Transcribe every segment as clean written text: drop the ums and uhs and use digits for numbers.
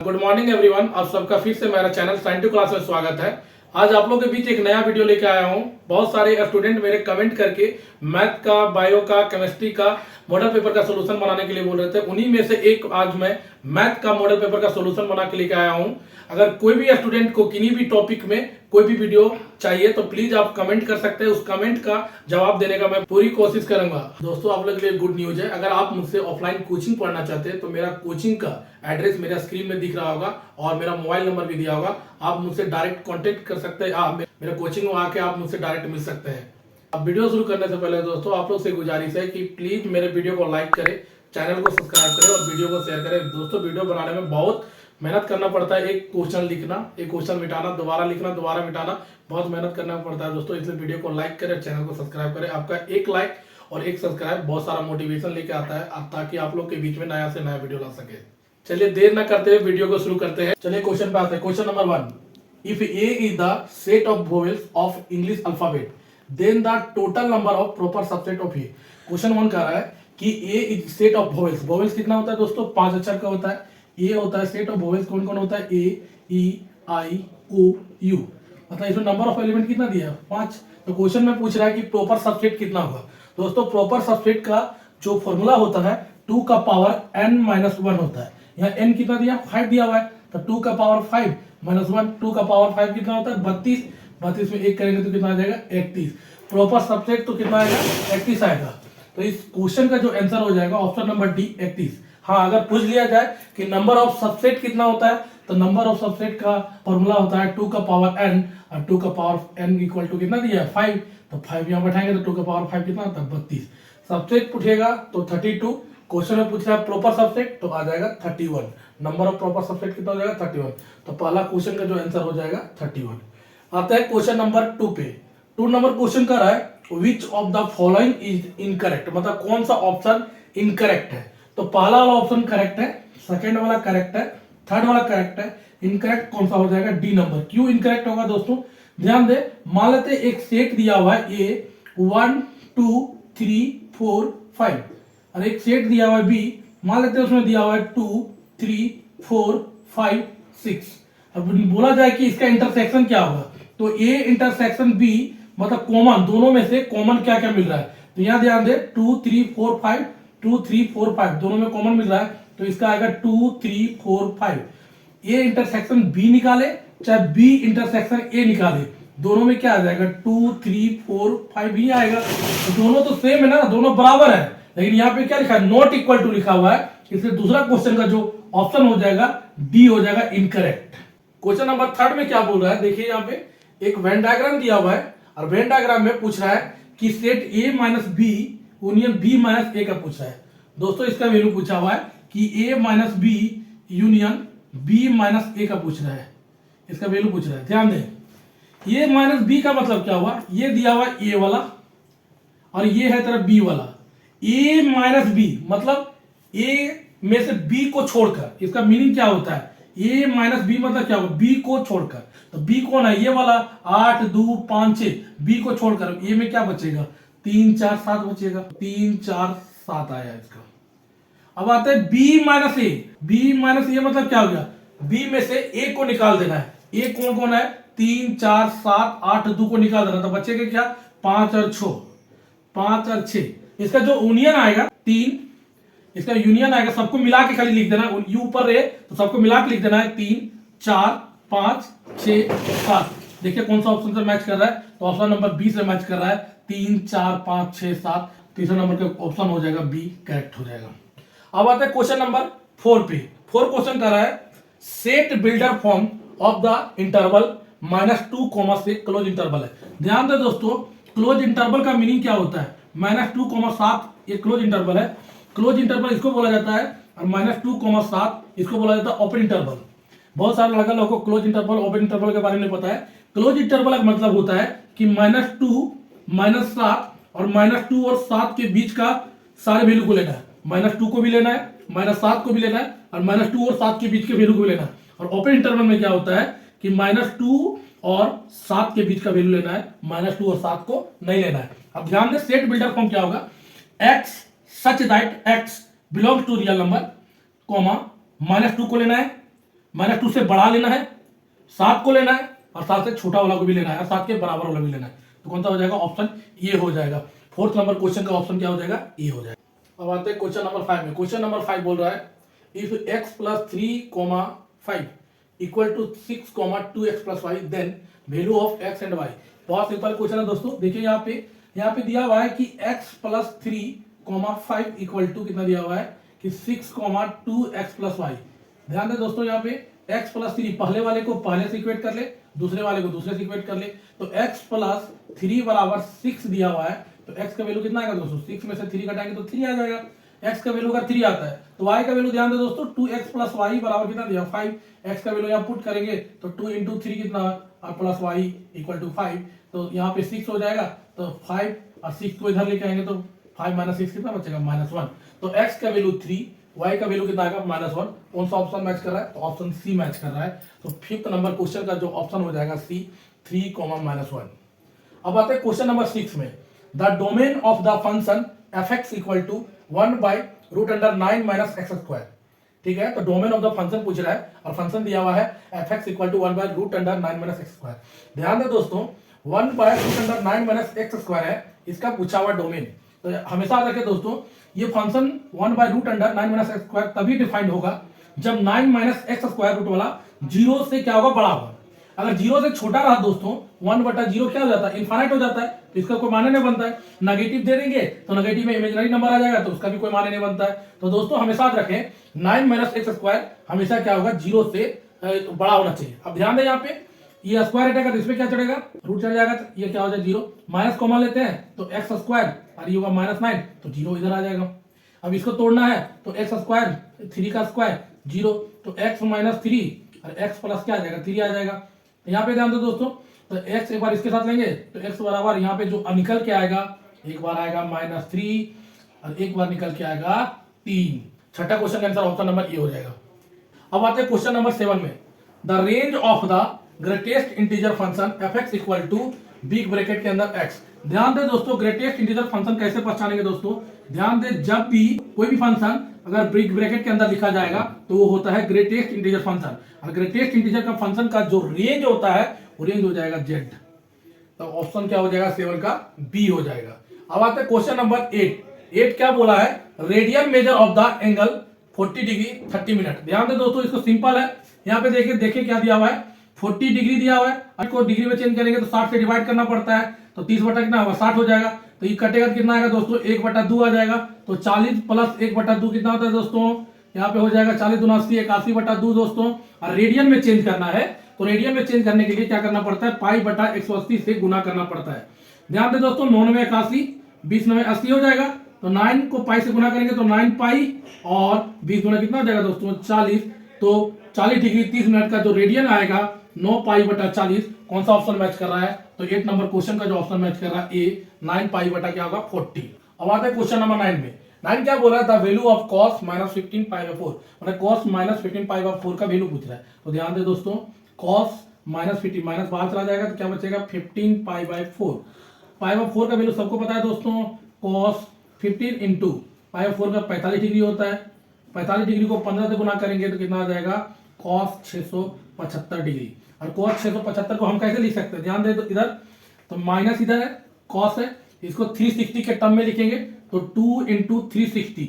Good morning everyone, आप सबका फिर से मेरा चैनल साइंस टू क्लास में स्वागत है। आज आप लोगों के बीच एक नया वीडियो लेके आया हूं। बहुत सारे स्टूडेंट मेरे कमेंट करके मैथ का, बायो का, केमिस्ट्री का मॉडल पेपर का सॉल्यूशन बनाने के लिए बोल रहे थे। उन्हीं में से एक आज मैं मैथ का मॉडल पेपर का सॉल्यूशन बना के लेके आया हूं। अगर कोई भी स्टूडेंट को किन्हीं भी टॉपिक में कोई भी वीडियो चाहिए तो प्लीज आप कमेंट कर सकते हैं। उस कमेंट का जवाब देने का मैं पूरी कोशिश करूंगा। दोस्तों, आप लोगों के लिए गुड न्यूज है। अगर आप मुझसे ऑफलाइन कोचिंग पढ़ना चाहते हैं तो मेरा कोचिंग का एड्रेस मेरा स्क्रीन में दिख रहा होगा और मेरा मोबाइल नंबर भी दिया होगा। आप मुझसे डायरेक्ट कांटेक्ट कर सकते हैं। मेरे कोचिंग में आके आप मुझसे डायरेक्ट मिल सकते हैं। अब वीडियो शुरू करने से पहले दोस्तों आप लोग से गुजारिश है कि प्लीज मेरे वीडियो को लाइक करें, चैनल को सब्सक्राइब करें और वीडियो को शेयर करें। दोस्तों, वीडियो बनाने में बहुत मेहनत करना पड़ता है। एक क्वेश्चन लिखना, एक क्वेश्चन मिटाना, दोबारा लिखना, दोबारा मिटाना, बहुत मेहनत करना पड़ता है दोस्तों। इसलिए वीडियो को लाइक करें, चैनल को सब्सक्राइब करें। आपका एक लाइक और एक सब्सक्राइब बहुत सारा मोटिवेशन लेके आता है ताकि आप लोग के बीच में नया से नया वीडियो ला सके। चलिए देर न करते हुए वीडियो को शुरू करते हैं। चलिए क्वेश्चन पे आते हैं। Question number 1, if A is the set of vowels of English alphabet then the total number of proper subset of A. Question 1 कह रहा है कि A is set of vowels. Vowels कितना होता है दोस्तों? 5 अक्षर का होता है। ए होता है सेट ऑफ वोवेल्स, कौन कौन होता है? ए, ई, आई, ओ, यू। मतलब इसमें नंबर ऑफ एलिमेंट कितना दिया है? 5। तो क्वेश्चन में पूछ रहा है कि प्रॉपर सबसेट कितना होगा। दोस्तों, प्रॉपर सबसेट का जो फॉर्मूला होता है 2 का पावर n-1 होता है। यहाँ n कितना दिया? 5 दिया हुआ है। तो 2 का पावर 5 -1, 2 का पावर 5 कितना होता है? 32। 32 में 1 करेंगे तो कितना आ जाएगा? 31। प्रॉपर सबसेट तो कितना आएगा? 31 आएगा। तो इस क्वेश्चन का जो आंसर हो जाएगा ऑप्शन नंबर डी, 31। हाँ, अगर पूछ लिया जाए कि नंबर ऑफ सबसेट कितना होता है तो नंबर ऑफ सबसेट का फॉर्मूला होता है 2 का पावर n और 2 का पावर n इक्वल टू कितना दिया है? 5। तो 5 यहाँ बैठाएंगे तो 2 का पावर 5 कितना होता है? 32। सबसेट पूछेगा तो 32। क्वेश्चन में पूछ रहा है प्रॉपर सबसेट तो आ जाएगा 31। नंबर ऑफ प्रॉपर सबसेट कितना हो जाएगा? 31। तो पहला क्वेश्चन का जो आंसर हो जाएगा 31। आता है क्वेश्चन नंबर 2 पे। 2 नंबर क्वेश्चन कर रहा है which of the following is incorrect. मतलब कौन सा ऑप्शन इनकरेक्ट है। तो पहला वाला ऑप्शन करेक्ट है, सेकंड वाला करेक्ट है, थर्ड वाला करेक्ट है। इनकरेक्ट कौन सा हो जाएगा? D number. क्यों इनकरेक्ट होगा दोस्तों? ध्यान दे, मान लेते एक सेट दिया हुआ है ए 1 2 3 4 5 और एक सेट दिया हुआ है बी, मान लेते उसमें दिया हुआ है 2 3 4 5 6। अब बोला जाए कि इसका इंटरसेक्शन क्या होगा तो ए इंटरसेक्शन बी मतलब कॉमन, दोनों में से कॉमन क्या क्या मिल रहा है। तो यहां ध्यान दे 2 3 4 5 2 3 4 5 दोनों में कॉमन मिल रहा है तो इसका आएगा 2 3 4 5। ए इंटरसेक्शन बी निकाले चाहे बी इंटरसेक्शन ए निकाले, दोनों में क्या आ जाएगा? 2 3 4 5 ही आएगा। तो दोनों तो सेम है ना, दोनों बराबर है। लेकिन यहाँ पे क्या लिखा है? नॉट इक्वल टू लिखा हुआ है। इसलिए दूसरा क्वेश्चन का जो ऑप्शन हो जाएगा डी हो जाएगा इनकरेक्ट। क्वेश्चन नंबर 3 में क्या बोल रहा है? देखिए यहाँ पे एक वेन डायग्राम दिया हुआ है और वेन डायग्राम में पूछ रहा है कि set A minus B union B minus A का पूछा है। दोस्तों, इसका वैल्यू पूछा हुआ है कि A minus B union B minus A का पूछ रहा है। इसका वैल्यू पूछ रहा है। ध्यान दें, ए माइनस बी का मतलब क्या हुआ? ये दिया हुआ ए वाला और ये है तरफ बी वाला। ए माइनस बी मतलब ए में से बी को छोड़कर, इसका मीनिंग क्या होता है? ए माइनस बी मतलब क्या होगा? बी को छोड़कर। तो बी कौन है? ये वाला 8 2 5 6। बी को छोड़कर ए में क्या बचेगा? 3 4 7 बचेगा। 3 4 7 आया इसका। अब आता है बी माइनस ए। बी माइनस ए मतलब क्या हो गया? बी में से ए को निकाल देना है। ए कौन कौन है? 3 4 7 8 2 को निकाल देना। तो बचेगा क्या? 5 और 6। 5 और 6। इसका जो यूनियन आएगा 3, इसका यूनियन आएगा, सबको मिला के खाली लिख देना। यू ऊपर रहे तो सबको मिला के लिख देना है 3 4 5 6 7। देखिए कौन सा ऑप्शन से मैच कर रहा है? तो ऑप्शन नंबर बी से मैच कर रहा है। 3 4 5 6 7। तीसरा नंबर का ऑप्शन हो जाएगा बी, करेक्ट हो जाएगा। अब आता है क्वेश्चन नंबर 4 पे। 4 क्वेश्चन कर रहा है set builder form of the interval -2, से क्लोज इंटरवल है। ध्यान दे दोस्तों, क्लोज इंटरवल का मीनिंग क्या होता है? -2, 7 ये क्लोज इंटरवल है। क्लोज इंटरवल इसको बोला जाता है और -2, 7 इसको बोला जाता है ओपन इंटरवल। बहुत सारे लगा लोगों को क्लोज इंटरवल ओपन इंटरवल के बारे में पता है। क्लोज इंटरवल का मतलब होता है कि -2 -7 और -2 और 7 के बीच का सारे वैल्यू को लेना है। -2 को भी लेना है, -7 को भी लेना है और -2 और 7 के बीच के वैल्यू को भी लेना है। और ओपन इंटरवल में क्या होता है कि -2 और 7 के बीच का वैल्यू लेना है, -2 और 7 को नहीं लेना है। अब ध्यान दें, सेट बिल्डर फॉर्म क्या होगा? x such that x belongs to real number, -2 को लेना है, -2 से बड़ा लेना है, 7 को लेना है और 7 से छोटा वाला को भी लेना है और 7 के बराबर वाला भी लेना है। तो कौन सा हो जाएगा? ऑप्शन ए हो जाएगा। 4th नंबर क्वेश्चन का ऑप्शन क्या हो जाएगा? ए हो जाएगा। अब आते हैं क्वेश्चन नंबर 5 में। क्वेश्चन नंबर 5 बोल रहा है if x + 3, 5 equal to 6, 2x + y then value of x and y। बहुत सिंपल क्वेश्चन है दोस्तों। देखिए यहाँ पे दिया हुआ है कि x + 3, 5 इक्वल टू कितना दिया हुआ है कि 6, 2x + y। ध्यान दें दोस्तों, यहाँ पे x + 3 पहले वाले को पहले से इक्वेट कर ले, दूसरे वाले को दूसरे से इक्वेट कर ले। तो x + 3 बराबर 6 दिया हुआ है, तो x का वैल्यू कितना आएगा दोस्तों? 6 में से 3 घटाएंगे तो 3 आ जाएगा। x का वैल्यू अगर 3 आता है तो y का वैल्यू ध्यान दे दोस्तों 2x + y बराबर कितना दिया? 5। x का वैल्यू यहाँ पुट करेंगे तो 2 × 3 कितना और प्लस y = 5। तो यहाँ पे 6 हो जाएगा, तो 5 और 6 को इधर लेके आएंगे तो 5 - 6 कितना बचेगा? -1। तो x का वैल्यू 3, y का वैल्यू कितना आएगा? -1। कौन सा ऑप्शन मैच कर रहा है? तो ऑप्शन सी मैच कर रहा है। तो 5th नंबर क्वेश्चन का जो ऑप्शन हो जाएगा सी, 3, -1। अब आते हैं क्वेश्चन नंबर 6 में। The domain of the function fx = 1/√9 - x²। ठीक है, तो डोमेन ऑफ द फंक्शन पूछ रहा है और फंक्शन दिया हुआ है fx = 1/√9 - x²। ध्यान दें दोस्तों, 1/√9 - x² है इसका पूछा हुआ डोमेन। तो हमेशा रखें दोस्तों, ये फंक्शन 1/√9 - x² तभी डिफाइंड होगा जब 9 - x² रूट वाला 0 से क्या होगा? बड़ा होगा। अगर 0 से छोटा रहा दोस्तों, 1/0 क्या हो जाता है? इनफाइनाइट हो जाता है, तो इसका कोई माने नहीं बनता है। नेगेटिव दे देंगे तो नेगेटिव में इमेजिनरी नंबर आ जाएगा, तो उसका भी कोई माने नहीं बनता है। तो दोस्तों हमेशा रखें 9 - x² हमेशा क्या होगा? 0 से बड़ा होना चाहिए। अब ध्यान दें, यहाँ पे ये स्क्वायर हटेगा तो इसमें क्या चढ़ेगा? रूट चढ़ जाएगा, तो ये क्या हो जाएगा? 0। माइनस कॉमन लेते हैं तो x² और ये होगा -9, तो 0 इधर आ जाएगा। अब इसको तोड़ना है तो x², 3 का स्क्वायर 0, तो x - 3 और x प्लस क्या आ जाएगा? 3 आ जाएगा। तो यहाँ पे ध्यान दो दोस्तों, तो x एक बार इसके साथ लेंगे तो x बराबर यहाँ पे जो निकल के आएगा, एक बार आएगा -3 और एक बार निकल के आएगा 3। छठा क्वेश्चन का आंसर ऑप्शन नंबर ए हो जाएगा। अब आते हैं क्वेश्चन नंबर 7 में। The range of the greatest integer function fx = big bracket के अंदर x। ध्यान दे दोस्तों, ग्रेटेस्ट इंटीजर फंक्शन कैसे पहचानेंगे दोस्तों? ध्यान दे, जब भी कोई भी फंक्शन अगर बिग ब्रैकेट के अंदर लिखा जाएगा तो वो होता है ग्रेटेस्ट इंटीजर फंक्शन। और ग्रेटेस्ट इंटीजर का फंक्शन का जो रेंज होता है वो रेंज हो जाएगा z। तो ऑप्शन क्या हो जाएगा? 7 का बी हो जाएगा। अब आते हैं क्वेश्चन नंबर 8 क्या बोला है? Radian measure of the angle 40 degree 30 minute. ध्यान दे दोस्तों, इसको सिंपल है। यहाँ पे देखिए क्या दिया हुआ है? 40 डिग्री दिया हुआ है, इसको डिग्री में चेंज करेंगे तो 60 से डिवाइड करना पड़ता है, तो 30 बटा कितना होगा? 60 हो जाएगा। तो ये कटेगा कितना आएगा दोस्तों? 1/2 आ जाएगा। तो 40 + 1/2 कितना होता है दोस्तों? यहाँ पे हो जाएगा 40 × 80 81/2 दोस्तों। और रेडियन में चेंज करना है तो रेडियन में चेंज करने के लिए क्या करना पड़ता है? π/180 से गुना करना पड़ता है। ध्यान दे दोस्तों, 9 में 81, 20 में 80 हो जाएगा। तो 9 को पाई से गुना करेंगे तो 9π और 20 गुना कितना हो जाएगा दोस्तों? 40। तो 40 डिग्री 30 मिनट का जो रेडियन आएगा 9π/40। कौन सा ऑप्शन मैच कर रहा है? तो 8 नंबर क्वेश्चन का जो ऑप्शन मैच कर रहा है ए, 9π क्या होगा? 40। अब आते हैं क्वेश्चन नंबर 9 में। 9 क्या बोल रहा है? द वैल्यू ऑफ cos -15π/4, मतलब cos -15π/4 का वैल्यू पूछ रहा है। तो ध्यान दे दोस्तों, cos -15 माइनस बाहर चला जाएगा तो क्या बचेगा? 15π/4। π/4 का वैल्यू सबको पता है दोस्तों, cos 15 × π/4 का 45 डिग्री होता है। 45 डिग्री को 15 से गुना करेंगे तो कितना आ जाएगा? cos 675 degree. और cos 675 को हम कैसे लिख सकते हैं? ध्यान दे तो इधर तो माइनस इधर है, cos है, इसको 360 के टर्म में लिखेंगे तो 2 × 360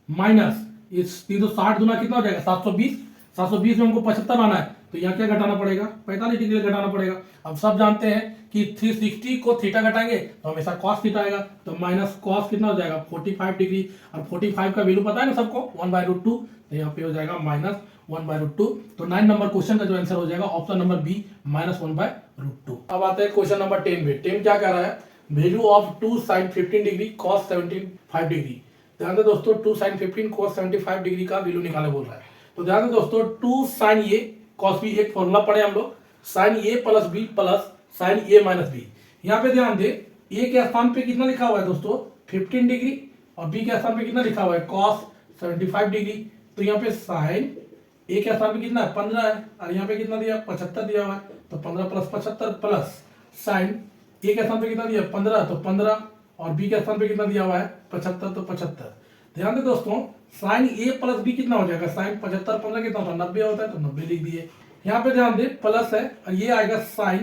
माइनस इस 360 गुना कितना हो जाएगा? 720। 720 में हमको 75 आना है तो यहाँ क्या घटाना पड़ेगा? 45 डिग्री घटाना पड़ेगा। अब सब जानते हैं कि 360 को थीटा घटाएंगे तो हमेशा cos थीटा आएगा, तो माइनस cos कितना हो जाएगा? 45 डिग्री। और 45 का वैल्यू पता है ना सबको? 1/√2। तो यहाँ पे हो जाएगा -1/√2। तो 9 नंबर क्वेश्चन का जो आंसर हो जाएगा ऑप्शन नंबर बी, -1/√2। अब आते हैं क्वेश्चन नंबर 10 में। 10 क्या कह रहा है? Value of 2 sin 15 degree cos 75 degree. ध्यान दे दोस्तों, 2 sin 15 cos 75 डिग्री का वैल्यू निकाले बोल रहा है। तो ध्यान दे दोस्तों, 2 sin a cos b, एक फॉर्मूला पढ़े हम लोग, sin a + b + sin a - b। यहाँ पे ध्यान दे, a के स्थान पे कितना लिखा हुआ है दोस्तों? 15 डिग्री और b के स्थान पे कितना लिखा हुआ है? cos 75 degree. तो यहाँ पे sin a के स्थान पे कितना है? 15 है और यहाँ पे कितना दिया? 75 दिया हुआ है। तो 15 + 75 प्लस sin a के स्थान पे कितना दिया? 15, तो 15 और b के स्थान पे कितना दिया हुआ है? 75, तो 75। ध्यान दे दोस्तों, साइन ए प्लस बी कितना हो जाएगा, साइन 75 15 कितना होता है 90 होता है, तो 90 लिख दिए। यहाँ पे ध्यान दे प्लस है और ये आएगा साइन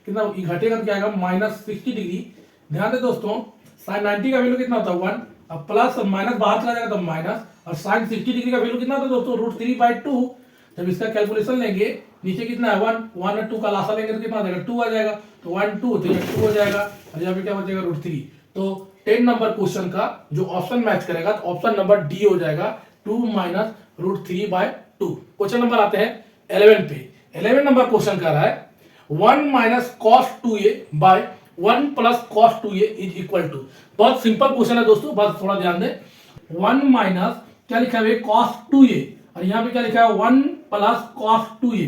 कितना घटेगा तो क्या आएगा -60 डिग्री। ध्यान दे दोस्तों साइन 90 का वैल्यू कितना होता है 1, अब प्लस और माइनस बाहर चला जाएगा तो माइनस, और साइन 60 डिग्री का वैल्यू कितना होता है दोस्तों √3/2। जब इसका कैलकुलेशन लेंगे नीचे कितना है 1 और 2 का लासा लेंगे तो कितना आ जाएगा 2 आ जाएगा, तो 1 2 तो ये 2 हो जाएगा और यहाँ पे क्या बचेगा √3। तो 10 नंबर क्वेश्चन का जो ऑप्शन मैच करेगा तो ऑप्शन नंबर डी हो जाएगा 2 माइनस √3/2। क्वेश्चन नंबर आते हैं 11 पे। 11 नंबर क्वेश्चन कर रहा है 1 minus cos 2a by 1 plus cos 2a is equal to. बहुत सिंपल क्वेश्चन है दोस्तों, बस थोड़ा ध्यान दें। 1 माइनस क्या लिखा है cos 2a और यहाँ पे क्या लिखा है 1 प्लस cos 2a।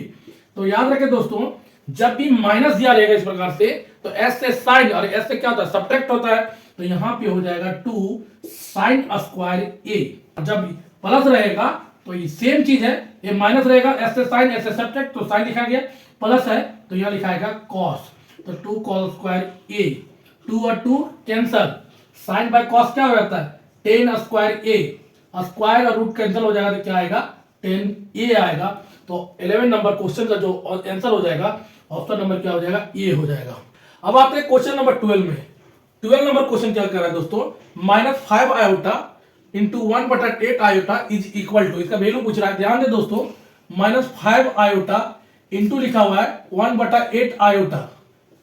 तो याद रखें दोस्तों जब भी माइनस दिया रहेगा इस प्रकार से तो एस से साइन और एस से क्या होता है सब्ट्रैक्ट होता है, तो यहाँ पे हो जाएगा 2 साइन स्क्वायर a। जब प्लस रहेगा तो ये सेम चीज है, ये माइनस रहेगा एस से साइन एस से सब्ट्रैक्ट, तो साइन लिखा गया, प्लस है तो यहाँ लिखा है cos, तो 2 cos स्क्वायर a, 2 और 2 कैंसल, साइन बाय cos क्या हो जाता है 10 स्क्वायर a, स्क्वायर और रूट कैंसिल हो जाएगा तो क्या आएगा 10a आएगा। तो 11 नंबर क्वेश्चन का जो आंसर हो जाएगा ऑप्शन नंबर क्या हो जाएगा ए हो जाएगा। अब आते हैं क्वेश्चन नंबर 12 में। 12 नंबर क्वेश्चन क्या कर रहा है दोस्तों, -5 iota into 1/8 iota is equal to, इसका वैल्यू पूछ रहा है। ध्यान दे दोस्तों -5 आयोटा इंटू लिखा हुआ है 1/8 आयोटा।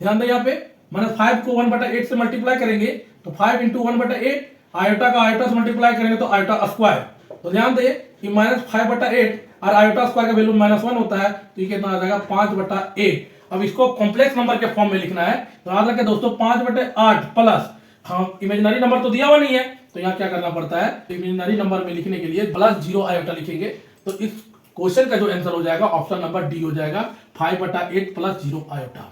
ध्यान दे यहाँ पे -5 को 1/8 से मल्टीप्लाई करेंगे तो 5 इंटू 1/8, आयोटा का आयोटा से मल्टीप्लाई करेंगे तो आयोटा स्क्वायर। तो ध्यान दे कि -5/8 और आयोटा स्क्वायर का वैल्यू -1 होता है, तो ये कितना आ जाएगा 5/8। अब इसको कॉम्प्लेक्स नंबर के फॉर्म में लिखना है, तो याद रखें दोस्तों 5/8 प्लस, हाँ इमेजिनरी नंबर तो दिया हुआ नहीं है तो यहाँ क्या करना पड़ता है, इमेजिनरी नंबर में लिखने के लिए +0 आयोटा लिखेंगे। तो इस क्वेश्चन का जो आंसर हो जाएगा ऑप्शन नंबर डी हो जाएगा 5/8 प्लस 0 आयोटा।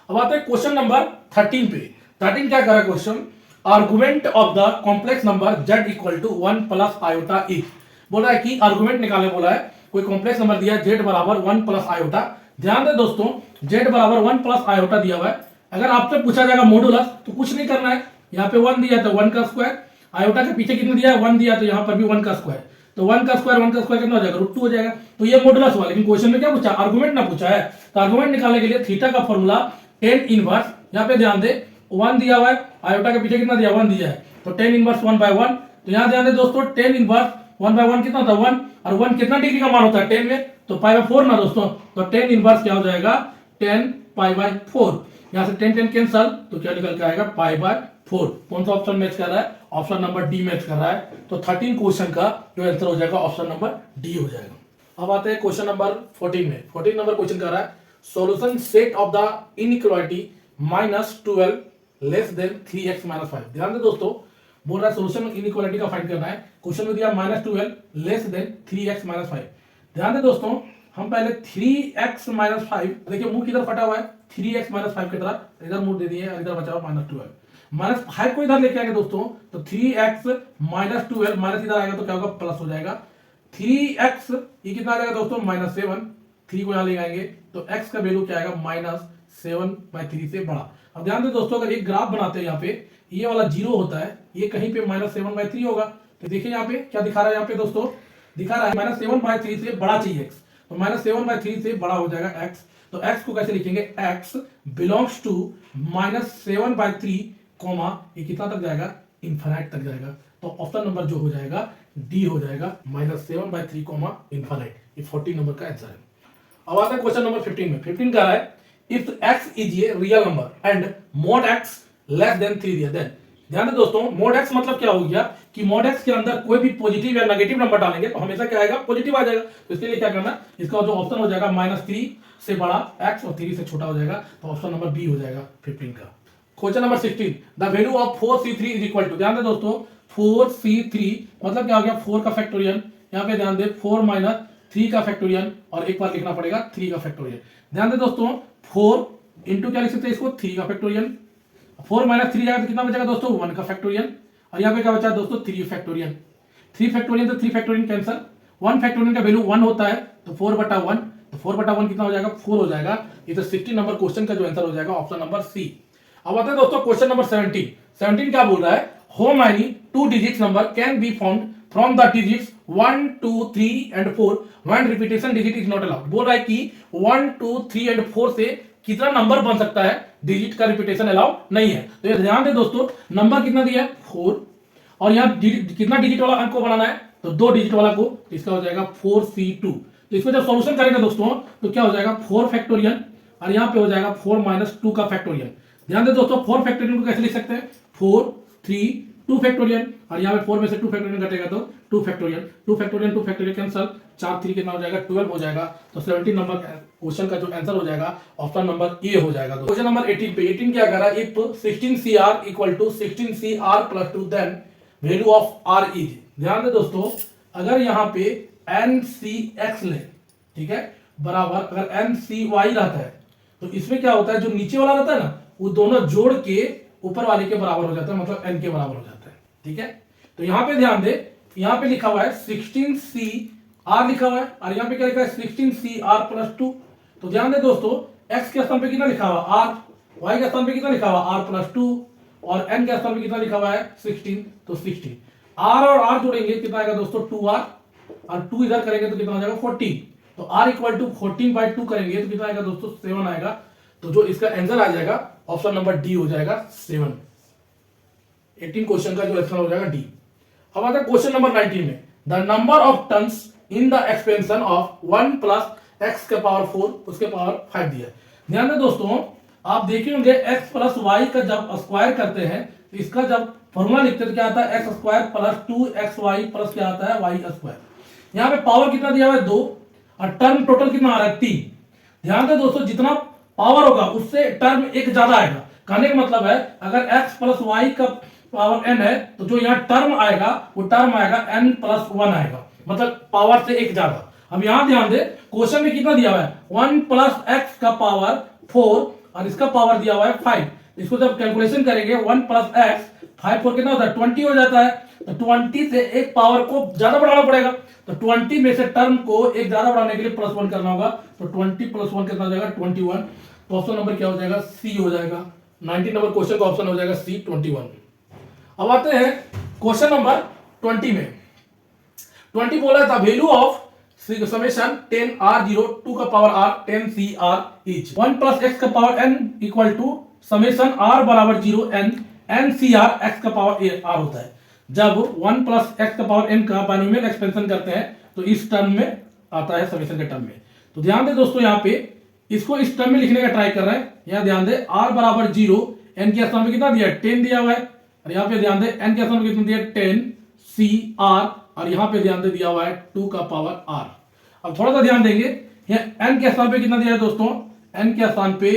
अब आते हैं क्वेश्चन नंबर 13 पे। 13 क्या कर रहा है question, argument of the complex number z equal to 1 plus iota is. बोल रहा है कि आर्गुमेंट निकालने बोला है, कोई कॉम्प्लेक्स नंबर दिया z बराबर 1 प्लस आयोटा। ध्यान दे दोस्तों z बराबर 1 प्लस आयोटा दिया हुआ है, अगर आपसे पूछा जाएगा मॉडुलस तो कुछ नहीं करना है, यहाँ पे 1 दिया तो 1 का स्क्वायर, आयोटा के पीछे कितना दिया है 1 दिया तो यहाँ पर भी 1 का स्क्वायर, तो 1 का स्क्वायर कितना हो जाएगा √2 हो जाएगा। तो ये मॉडुलस हुआ, लेकिन क्वेश्चन में क्या पूछा आर्गुमेंट ना पूछा है, तो आर्गुमेंट निकालने के लिए थीटा का फॉर्मूला tan इनवर्स, यहाँ पे ध्यान दे 1 दिया हुआ है, आयोटा के पीछे कितना दिया 1 दिया है, तो tan इनवर्स 1/1। तो यहाँ ध्यान दे दोस्तों tan इनवर्स 1/1 कितना होता है 1, और 1 कितना डिग्री का मान होता है 10 में, तो π/4 ना दोस्तों, तो tan इनवर्स क्या हो जाएगा 10 π/4। यहाँ से 10 कैंसल तो क्या निकल के आएगा π/4। कौन सा ऑप्शन मैच कर रहा है, ऑप्शन नंबर डी मैच कर रहा है। तो 13 क्वेश्चन का जो आंसर हो जाएगा ऑप्शन नंबर डी हो जाएगा। अब आते हैं क्वेश्चन नंबर 14 में। 14 नंबर क्वेश्चन कर रहा है solution set of the inequality -12 less than 3x - 5। ध्यान दे दोस्तों बोल रहा है सोल्यूशन इनइक्वालिटी का फाइंड करना है, क्वेश्चन में दिया -12 लेस देन 3x - 5। ध्यान दे दोस्तों हम पहले 3x - 5, देखिए मुंह किधर फटा हुआ है 3x - 5 की तरह, इधर मुंह दे दिए और इधर बचा हुआ -12, -5 को इधर लेके आएंगे दोस्तों तो 3x - 12 माइनस इधर आएगा तो क्या होगा प्लस हो जाएगा 3x, ये कितना आ जाएगा दोस्तों -7, 3 को यहाँ ले आएंगे तो x का वैल्यू क्या आएगा -7/3 से बड़ा। अब ध्यान दे दोस्तों अगर एक ग्राफ बनाते हैं यहाँ पे ये वाला 0 होता है, ये कहीं पे -7/3 होगा, तो देखिए यहाँ पे क्या दिखा रहा है, यहाँ पे दोस्तों दिखा रहा है -7/3 से बड़ा चाहिए x, तो -7/3 से बड़ा हो जाएगा x। तो x को कैसे लिखेंगे, x बिलोंग्स टू -7/3 कॉमा ये कितना तक जाएगा इनफाइनाइट तक जाएगा। तो ऑप्शन नंबर जो हो जाएगा डी हो जाएगा -7/3 कॉमा इनफाइनाइट। ये 14 नंबर का आंसर है। अब आता है क्वेश्चन नंबर 15 में। 15 का है if x is a real number and mod x less than 3 दिया देन। ध्यान दे दोस्तों mod x मतलब क्या हो गया कि mod x के अंदर कोई भी पॉजिटिव या नेगेटिव नंबर डालेंगे तो हमेशा क्या आएगा पॉजिटिव आ जाएगा। तो इसके लिए क्या करना, इसका जो ऑप्शन हो जाएगा -3 से बड़ा x और 3 से छोटा हो जाएगा, तो ऑप्शन नंबर बी हो जाएगा 15 का। Question number 16 the value of 4c3 is equal to. ध्यान दे दोस्तों 4c3 मतलब क्या हो गया 4 का फैक्टोरियल, यहाँ पे ध्यान दे 4 - 3 का फैक्टोरियल और एक बार लिखना पड़ेगा 3 का फैक्टोरियल। ध्यान दे दोस्तों 4 इंटू क्या लिख सकते हैं इसको 3 का फैक्टोरियल, 4 - 3 जाएगा तो कितना बचेगा दोस्तों 1 का फैक्टोरियल, और यहाँ पे क्या बचा दोस्तों 3 फैक्टोरियल। 3 फैक्टोरियल तो 3 फैक्टोरियल कैंसिल, 1 फैक्टोरियल का वैल्यू 1 होता है तो 4/1, तो 4/1 कितना हो जाएगा 4 हो जाएगा। ये तो 16 नंबर क्वेश्चन का जो आंसर हो जाएगा ऑप्शन नंबर सी। अब आते हैं दोस्तों क्वेश्चन नंबर 17 क्या बोल रहा है, how many 2 digits number can be found from the digits 1 2 3 and 4 when repetition digit is not allowed. बोल रहा है कि 1 2 3 एंड 4 से कितना नंबर बन सकता है, डिजिट का रिपीटेशन अलाउड नहीं है। तो ये ध्यान दे दोस्तों, नंबर कितना दिया है 4, और यहाँ कितना डिजिट वाला अंक को बनाना है, तो 2 डिजिट वाला को, तो इसका हो जाएगा 4C2। तो इसमें जब सॉल्यूशन करेंगे दोस्तों तो क्या हो जाएगा 4 फैक्टोरियल, और यहाँ पे हो जाएगा 4 - 2 का फैक्टोरियल। ध्यान दे दोस्तों, 4 फैक्टोरियल को कैसे लिख सकते हैं, 4 3 2 फैक्टोरियल, और यहाँ पे 4 में से 2 फैक्टोरियल घटेगा तो 2 फैक्टोरियल, 2 फैक्टोरियल 2 फैक्टोरियल कैंसल, 4 3 कितना हो जाएगा 12 हो जाएगा। तो 17 नंबर क्वेश्चन का जो आंसर हो जाएगा ऑप्शन नंबर ए हो जाएगा। क्वेश्चन नंबर 18 पे 18 क्या कर रहा है, if 16CR = 16CR + 2 then value of R is. ध्यान दे दोस्तों, अगर यहाँ पे NCX ले, ठीक है, बराबर अगर NCY रहता है, तो इसमें क्या होता है, जो नीचे वाला रहता है ना, वो दोनों जोड़ के ऊपर वाले के बराबर हो जाता है, मतलब n के बराबर हो जाता है। ठीक है, तो यहाँ पे ध्यान दे, यहाँ पे लिखा हुआ है 16CR लिखा हुआ है, और यहाँ पे क्या लिखा है 16CR + 2। तो ध्यान दे दोस्तों, x के स्थान पे कितना लिखा हुआ R, y के स्थान पे कितना लिखा हुआ R + 2, और n के स्थान पे कितना लिखा हुआ है 16। तो 16 R और R जोड़ेंगे कितना आएगा दोस्तों 2R, और 2 इधर करेंगे तो कितना हो जाएगा 14। तो R = 14/2 करेंगे तो कितना आएगा दोस्तों 7 आएगा। तो जो इसका आंसर आ जाएगा ऑप्शन नंबर डी हो जाएगा 7। 18 क्वेश्चन का जो आंसर हो जाएगा डी। अब आता है क्वेश्चन नंबर 19 में, the number of terms in the expansion of 1 + x के पावर 4 उसके पावर 5 दिया है। ध्यान दें दोस्तों, आप देखे होंगे x + y का जब स्क्वायर करते हैं तो इसका जब फॉर्मूला लिखते हैं तो क्या आता है x² + 2xy प्लस क्या आता है y²। यहाँ पे पावर कितना दिया हुआ है 2, और टर्म टोटल कितना आ रहा है 3। ध्यान दें दोस्तों, जितना पावर होगा उससे टर्म एक ज्यादा आएगा। कहने का मतलब है अगर x + y का पावर n है तो जो यहाँ टर्म आएगा वो टर्म आएगा n + 1 आएगा, मतलब पावर से एक ज्यादा। अब यहाँ ध्यान दे, क्वेश्चन में कितना दिया हुआ है 1 + x का पावर 4, और इसका पावर दिया हुआ है 5। इसको जब कैलकुलेशन करेंगे 1 + x 5 4 कितना होता है 20 हो जाता है। तो 20 से एक पावर को ज्यादा बढ़ाना पड़ेगा, तो 20 में से टर्म को एक ज्यादा बढ़ाने के लिए +1 करना होगा। तो 20 + 1 कितना हो जाएगा 21। तो ऑप्शन नंबर क्या हो जाएगा सी हो जाएगा। 19 नंबर क्वेश्चन का ऑप्शन हो जाएगा सी 21। अब आते हैं क्वेश्चन नंबर 20 में। 20 बोला था वैल्यू ऑफ समेशन 10R0 2 का power r 10CR is 1 + x का power n = summation r = 0 n CR x का पावर r होता है। जब 1 + x का पावर n का बाइनोमियल एक्सपेंशन करते हैं तो इस टर्म में आता है समेशन के टर्म में। तो ध्यान दे दोस्तों, यहाँ पे इसको इस टर्म में लिखने का ट्राई कर रहे हैं। यहाँ ध्यान दे r = 0, n के स्थान पे कितना दिया है 10 दिया हुआ है, और यहाँ पे ध्यान दे n के स्थान पे कितना दिया 10 CR, और यहाँ पे ध्यान दे दिया हुआ है 2 का पावर r। अब थोड़ा सा ध्यान देंगे, यहाँ n के स्थान पे कितना दिया है दोस्तों, n के स्थान पे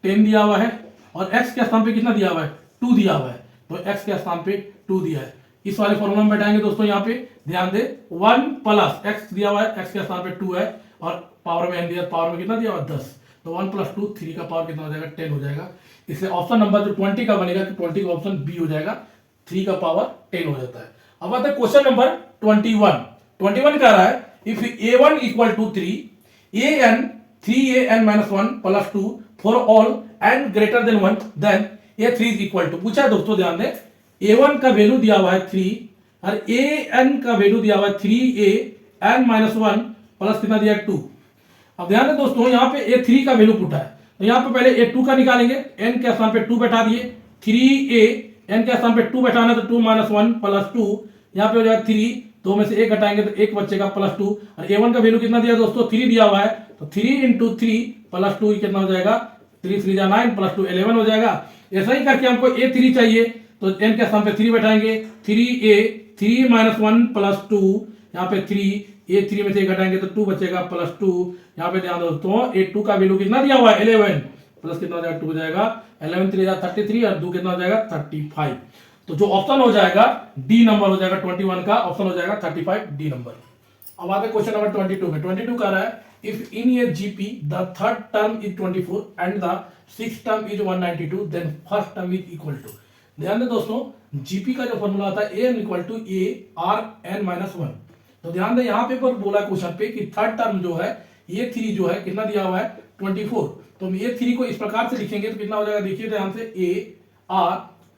10 दिया हुआ है, और x के स्थान पे कितना दिया हुआ है 2 दिया हुआ है। तो x के स्थान पे 2 दिया है। इस वाले फॉर्मूला में बैठाएंगे दोस्तों, यहाँ पे ध्यान दे 1 + x दिया हुआ है, x के स्थान पे 2 है, और पावर में n दिया, पावर में कितना दिया हुआ 10। तो 1 + 2 3 का पावर कितना हो जाएगा 10 हो जाएगा। इससे ऑप्शन नंबर जो 20 का बनेगा कि 20 का ऑप्शन बी हो जाएगा, 3 का पावर 10 हो जाता है। अब आता है क्वेश्चन नंबर 21। 21 कह रहा है if a1 = 3 an 3an - 1 + 2 for all n > 1 then a3 = पूछा है दोस्तों। ध्यान दे a1 का वैल्यू दिया हुआ है 3, और an का वैल्यू दिया हुआ है 3an - 1 प्लस कितना दिया 2। अब ध्यान दे दोस्तों, यहाँ पे a3 का वैल्यू पूछा है, तो यहाँ पे पहले a2 का निकालेंगे, n के स्थान पे 2 बैठा दिए, 3a n के स्थान पे 2 बैठाना तो 2 - 1 + 2, यहाँ पे हो जाएगा 3, 2 में से 1 घटाएंगे तो 1 बचेगा +2, और a1 का वैल्यू कितना दिया दोस्तों 3 दिया हुआ है, तो 3 × 3 + 2 कितना हो जाएगा 3 3 जा 9 + 2 11 हो जाएगा। ऐसा ही करके हमको a3 चाहिए, तो n के स्थान पे 3 बैठाएंगे, 3a 3 - 1 + 2, यहाँ पे 3 a3 में से 1 घटाएंगे तो 2 बचेगा +2। यहाँ पे ध्यान दोस्तों a2 का वैल्यू कितना दिया हुआ है 11 प्लस कितना हो जाएगा 2 हो जाएगा 11 3 33, और 2 कितना हो जाएगा 35। तो जो ऑप्शन हो जाएगा डी नंबर हो जाएगा 21 का ऑप्शन हो जाएगा 35 डी नंबर। अब आते क्वेश्चन नंबर 22 में। 22 कह रहा है if in a GP the third term is 24 and the sixth term is 192 then first term is equal to. ध्यान दें दोस्तों, जीपी का जो फॉर्मूला आता है an = a r n - 1। तो ध्यान दें यहाँ पे पर बोला क्वेश्चन पे कि थर्ड टर्म जो है a3 जो है कितना दिया हुआ है 24। तो हम a3 को इस प्रकार से लिखेंगे तो कितना हो जाएगा, देखिए ध्यान से a r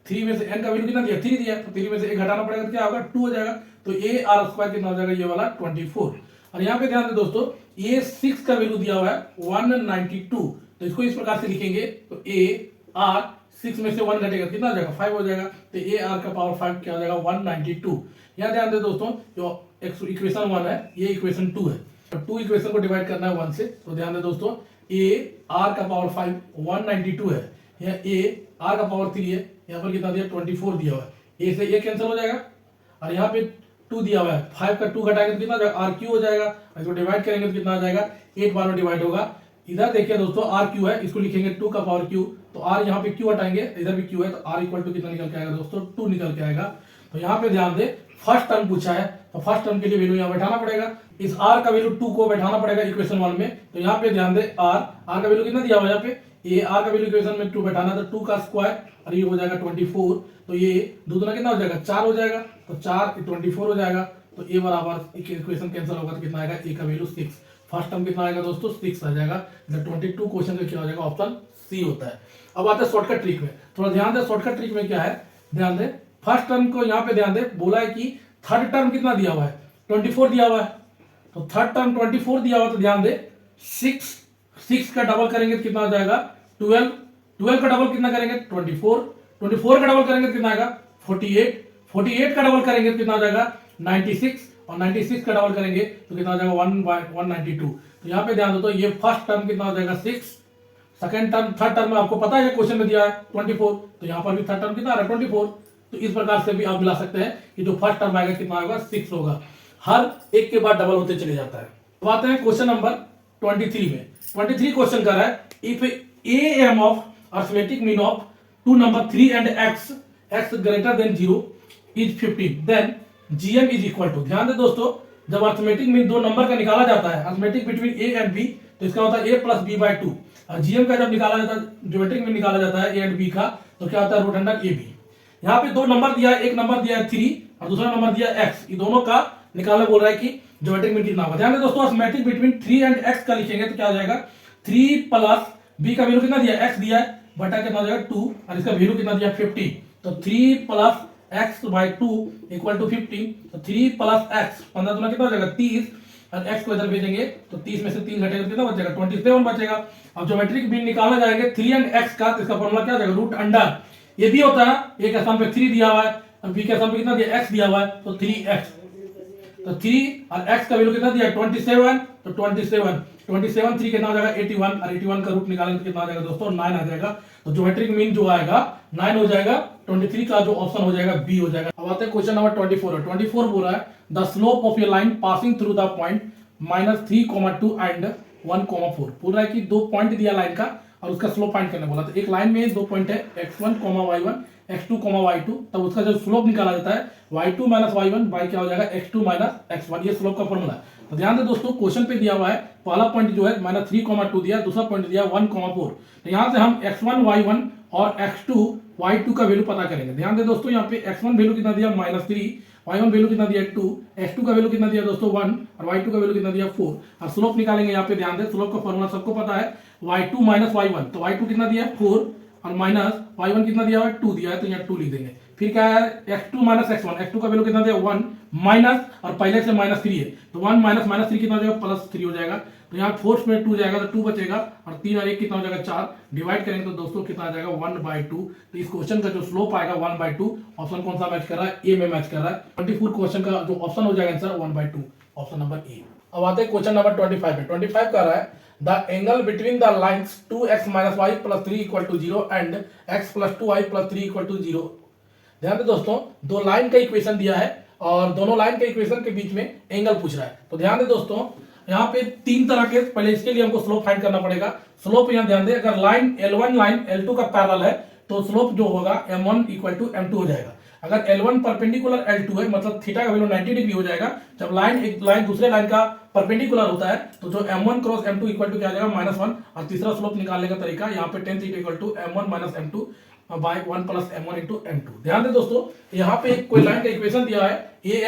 3 में से n का वैल्यू कितना दिया, 3 दिया, तो 3 में से 1 घटाना पड़ेगा तो क्या होगा, 2 हो जाएगा। तो ए आर स्क्वायर कितना हो जाएगा, ये वाला 24। और यहाँ पे ध्यान दें दोस्तों, ए 6 का वैल्यू दिया हुआ है 192, तो इसको इस प्रकार से लिखेंगे, तो ए आर 6 में से 1 घटेगा कितना हो जाएगा, 5 हो जाएगा। तो ए आर का पावर 5 क्या हो जाएगा, 192। यहाँ ध्यान दें दोस्तों, जो इक्वेशन 1 है ये इक्वेशन 2 है, तो 2 इक्वेशन को डिवाइड करना है 1 से। तो ध्यान दें दोस्तों, ए आर का पावर 5 192 है, यहाँ ए आर का पावर 3 है, यहाँ पर कितना दिया, 24 दिया हुआ है, ए से ये कैंसिल हो जाएगा, और यहाँ पे 2 दिया हुआ है, 5 का 2 घटाएंगे तो कितना हो जाएगा, आर क्यू हो जाएगा। इसको डिवाइड करेंगे तो कितना आ जाएगा, 8 बार में डिवाइड होगा। इधर देखिए दोस्तों, आर क्यू है, इसको लिखेंगे 2 का पावर क्यू, तो आर यहाँ पे क्यू हटाएंगे, इधर भी क्यू है, तो आर इक्वल टू कितना निकल के आएगा दोस्तों, 2 निकल के आएगा। तो यहाँ पे ध्यान दे, फर्स्ट टर्म पूछा है, तो फर्स्ट टर्म के लिए वैल्यू यहाँ बैठाना पड़ेगा, इस आर का वैल्यू 2 को बैठाना पड़ेगा इक्वेशन 1 में। तो यहाँ पे ध्यान दे, आर का वैल्यू कितना दिया हुआ है, यहाँ पे ये आर का वैल्यू इक्वेशन में 2 बैठाना, तो 2 का स्क्वायर और ये हो जाएगा 24, तो ये दूसरा कितना हो जाएगा, 4 हो जाएगा, तो 4 24 हो जाएगा। तो ए बराबर इक्वेशन कैंसिल होगा तो कितना आएगा, ए का वैल्यू 6। फर्स्ट टर्म कितना आएगा दोस्तों, 6 आ जाएगा। 22 क्वेश्चन का क्या हो जाएगा, ऑप्शन सी होता है। अब आते हैं शॉर्टकट ट्रिक में, थोड़ा ध्यान दे, शॉर्टकट ट्रिक में क्या है, ध्यान दे, फर्स्ट टर्म को यहाँ पे ध्यान दे, बोला है कि थर्ड टर्म कितना दिया हुआ है, 24 दिया हुआ है, तो थर्ड टर्म 24 दिया हुआ, तो ध्यान दे 6 का डबल करेंगे तो कितना हो जाएगा, 12 का डबल कितना करेंगे, 24 का डबल करेंगे तो कितना आएगा, 48 का डबल करेंगे तो कितना हो जाएगा, 96, और 96 का डबल करेंगे तो कितना हो जाएगा, 192। तो यहाँ पे ध्यान दो, तो ये फर्स्ट टर्म कितना हो जाएगा 6, सेकंड टर्म, थर्ड टर्म में आपको पता है क्वेश्चन में दिया है 24, तो यहाँ पर भी थर्ड टर्म कितना आ रहा है, 24। तो इस प्रकार से भी आप मिला सकते हैं कि जो फर्स्ट टर्म आएगा कितना होगा, 6 होगा, हर एक के बाद डबल होते चले जाता है। तो आते हैं क्वेश्चन नंबर 23 में। 23 क्वेश्चन कर रहा है, if A M of arithmetic mean of 2 number 3 and x greater than 0 is 15, then gm is equal to. ध्यान दे दोस्तों, जब अर्थमेटिक मीन 2 नंबर का निकाला जाता है, arithmetic between A and B, तो इसका होता है a प्लस बी बाई 2, और जीएम का जब निकाला जाता है, ज्योमेट्रिक में निकाला जाता है ए एंड बी का, तो क्या होता है, रूट अंडर ए बी। यहाँ पे 2 नंबर दिया है, एक नंबर दिया है 3 और दूसरा नंबर दिया है x, ये दोनों का निकालना बोल रहा है कि ज्योमेट्रिक मीन कितना होगा। ध्यान दे दोस्तों, अर्थमेटिक बिटवीन 3 एंड x का लिखेंगे तो क्या हो जाएगा, 3 प्लस b का वैल्यू कितना दिया है, x दिया है, बटा कितना हो जाएगा 2, और इसका वैल्यू कितना दिया 50, तो 3 plus x by 2 equal to 50, तो 3 प्लस x 15 दूना कितना हो जाएगा 30, और x को इधर भेजेंगे तो 30 में से 3 घटेगा तो कितना बचेगा, 27 बचेगा। अब ज्योमेट्रिक मीन निकालना जाएंगे 3 एंड x का, तो इसका फॉर्मूला क्या हो जाएगा, रूट अंडर, ये भी होता है, a के स्थान पे 3 दिया हुआ है और b के स्थान पे कितना दिया, x दिया हुआ है, तो 3x, तो 3 और x का वैल्यू कितना दिया 27, तो 27 3 कितना हो जाएगा 81, और 81 का रूट निकालेंगे तो कितना आ जाएगा दोस्तों, 9 आ जाएगा। तो ज्योमेट्रिक मीन जो आएगा 9 हो जाएगा, 23 का जो ऑप्शन हो जाएगा बी हो जाएगा। अब आते हैं क्वेश्चन नंबर 24 है। 24 बोल रहा है, the slope of A line passing through the point -3,2 and 1,4। बोल रहा है कि 2 पॉइंट दिया लाइन का और उसका स्लोप फाइंड करने बोला। तो एक लाइन में 2 पॉइंट है, x1, y1, x2, y2, तब उसका जो स्लोप निकाला जाता है y2 माइनस y1 बाई क्या हो जाएगा, x2 माइनस x1, ये स्लोप का फॉर्मूला है। तो ध्यान दे दोस्तों, क्वेश्चन पे दिया हुआ है, पहला पॉइंट जो है -3,2 दिया, दूसरा पॉइंट दिया 1,4। तो यहाँ से हम x1 y1 और x2 y2 का वैल्यू पता करेंगे। ध्यान दे दोस्तों, यहाँ पे x1 वैल्यू कितना दिया -3, y1 वैल्यू कितना दिया 2, x2 का वैल्यू कितना दिया दोस्तों 1, और y2 का वैल्यू कितना दिया 4। और स्लोप निकालेंगे, यहाँ पे ध्यान दे, स्लोप का फॉर्मूला सबको पता है, y2 माइनस y1, तो y2 कितना दिया 4 और माइनस y1 कितना दिया है 2 दिया है, तो यहाँ 2 लिख देंगे। फिर क्या है, x2 माइनस x1, x2 का वैल्यू कितना दिया 1 माइनस, और पहले से -3 है, तो 1 माइनस -3 कितना हो जाएगा, +3 हो जाएगा। तो यहाँ 4 में 2 जाएगा तो 2 बचेगा, और 3 और 1 कितना हो जाएगा 4, डिवाइड करेंगे तो दोस्तों कितना आ जाएगा 1/2। तो इस क्वेश्चन का जो स्लोप आएगा 1/2, ऑप्शन कौन सा मैच कर रहा है, ए में मैच कर रहा है। 24 क्वेश्चन का जो ऑप्शन हो जाएगा आंसर 1/2, ऑप्शन नंबर ए। अब आते हैं क्वेश्चन नंबर 25 में। 25 कर रहा है, the angle between the lines 2x minus y plus 3 equal to 0 and x plus 2y plus 3 equal to 0। ध्यान दे दोस्तों, 2 लाइन का इक्वेशन दिया है और दोनों लाइन के इक्वेशन के बीच में एंगल पूछ रहा है। तो ध्यान दे दोस्तों, यहाँ पे 3 तरह के, पहले इसके लिए हमको स्लोप फाइंड करना पड़ेगा। स्लोप यहाँ ध्यान दे, अगर लाइन L1 लाइन L2 का पैरेलल है तो स्लोप जो होगा m1 इक्वल टू m2 हो जाएगा। अगर L1 परपेंडिकुलर L2 है, मतलब थीटा का वैल्यू 90 डिग्री हो जाएगा। जब लाइन एक लाइन दूसरे लाइन का परपेंडिकुलर होता है तो जो m1 cross m2 equal to क्या आ जाएगा -1। और तीसरा स्लोप निकालने का तरीका, यहाँ पे tan theta equal to m1 minus m2 by 1 plus m1 into m2। ध्यान दे दोस्तों, यहाँ पे कोई लाइन का इक्वेशन दिया है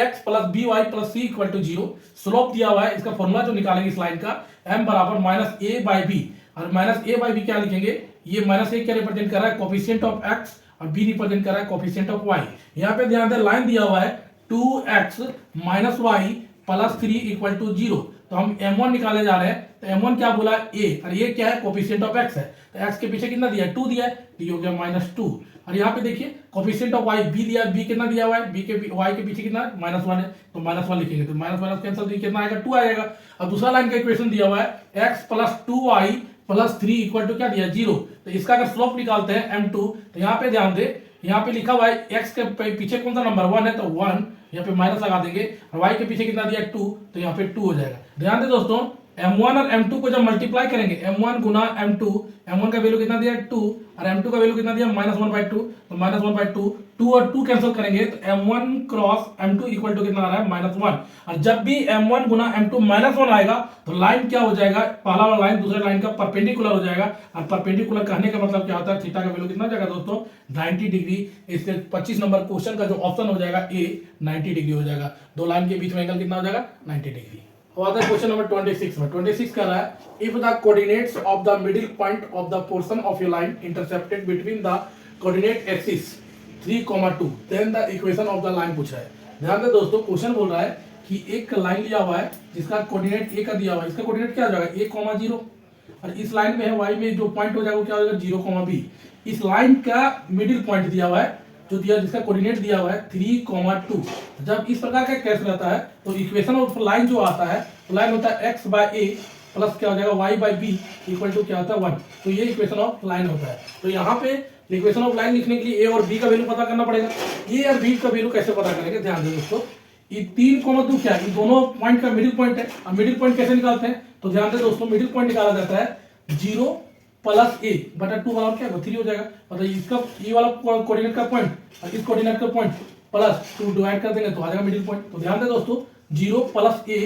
ax plus by plus c equal to 0, slope दिया हुआ है। इसका फॉर्मूला जो निकालेंगे इस लाइन का, m बराबर -a बाई b, और -a बाई b क्या लिखेंगे, ये -a क्या रिप्रेजेंट कर रहा है, कोफिशिएंट ऑफ x, और बी रिप्रेजेंट कर रहा है कोफिशिएंट ऑफ वाई। यहाँ पे ध्यान दें लाइन दिया हुआ है 2x minus y plus 3 equal to 0। तो हम m1 निकाले जा रहे हैं, तो m1 क्या बोला a, और ये क्या है कोफिशिएंट ऑफ x है, तो x के पीछे कितना दिया है 2 दिया है, तो ये हो गया -2। और यहाँ पे देखिए कोफिशिएंट ऑफ y b दिया है, b कितना दिया हुआ है, b के y के पीछे कितना -1 है, तो -1 लिखेंगे, तो माइनस कैंसिल कितना आएगा 2 आएगा। अब दूसरा लाइन का इक्वेशन दिया हुआ है x plus 2y plus 3 equal to क्या दिया 0। तो इसका अगर स्लोप निकालते हैं m2, तो यहाँ पे ध्यान दे, यहाँ पे लिखा हुआ है x के पीछे कौन सा नंबर 1 है, तो 1, यहाँ पे माइनस लगा देंगे, और y के पीछे कितना दिया 2, तो यहाँ पे 2 हो जाएगा। ध्यान दे दोस्तों m1 और m2 को जब मल्टीप्लाई करेंगे, m1 गुना m2, m1 का वैल्यू कितना दिया 2 और m2 का वैल्यू कितना दिया -1/2, तो -1/2, 2 और 2 कैंसिल करेंगे, तो m1 cross m2 equal to कितना आ रहा है -1। और जब भी m1 गुना m2 -1 आएगा तो लाइन क्या हो जाएगा, पहला वाला लाइन दूसरे लाइन का परपेंडिकुलर हो जाएगा। और परपेंडिकुलर कहने का मतलब क्या होता है, थीटा का वैल्यू कितना हो जाएगा दोस्तों 90 डिग्री। इससे 25 नंबर क्वेश्चन का जो ऑप्शन हो जाएगा ए 90 डिग्री हो जाएगा। दो लाइन के बीच में एंगल कितना हो जाएगा 90 डिग्री। आता है क्वेश्चन नंबर 26 में। 26 कह रहा है if the coordinates of the middle point of the portion of your line intercepted between the coordinate axis 3,2 then the equation of the line पूछा है। ध्यान दे दोस्तों क्वेश्चन बोल रहा है कि एक लाइन लिया हुआ है जिसका कोऑर्डिनेट ए का दिया हुआ है, इसका कोऑर्डिनेट क्या हो जाएगा a,0 और इस लाइन में है y में जो पॉइंट हो जाएगा वो क्या हो जाएगा 0,b। इस लाइन का मिडिल पॉइंट दिया हुआ है जो दिया, जिसका कोऑर्डिनेट दिया हुआ है 3,2। जब इस प्रकार का केस रहता है तो इक्वेशन ऑफ लाइन जो आता है तो लाइन होता है x बाय a प्लस क्या हो जाएगा y by b equal to क्या होता है 1। तो ये इक्वेशन ऑफ लाइन होता है। तो यहाँ पे इक्वेशन ऑफ लाइन लिखने के लिए a और b का वैल्यू पता करना पड़ेगा। a और b का वैल्यू कैसे पता करेंगे, ध्यान दें दोस्तों, ये 3,2 क्या है, ये दोनों पॉइंट का मिडिल पॉइंट है। अब मिडिल पॉइंट कैसे निकालते हैं, तो ध्यान दें दोस्तों मिडिल पॉइंट निकाला जाता है 0 प्लस a बटा 2 वाला क्या 3 हो जाएगा, मतलब इसका ये वाला कोऑर्डिनेट का पॉइंट और इस कोऑर्डिनेट का पॉइंट प्लस 2 डिवाइड कर देंगे तो आ जाएगा मिडिल पॉइंट। तो ध्यान दें दोस्तों 0 प्लस a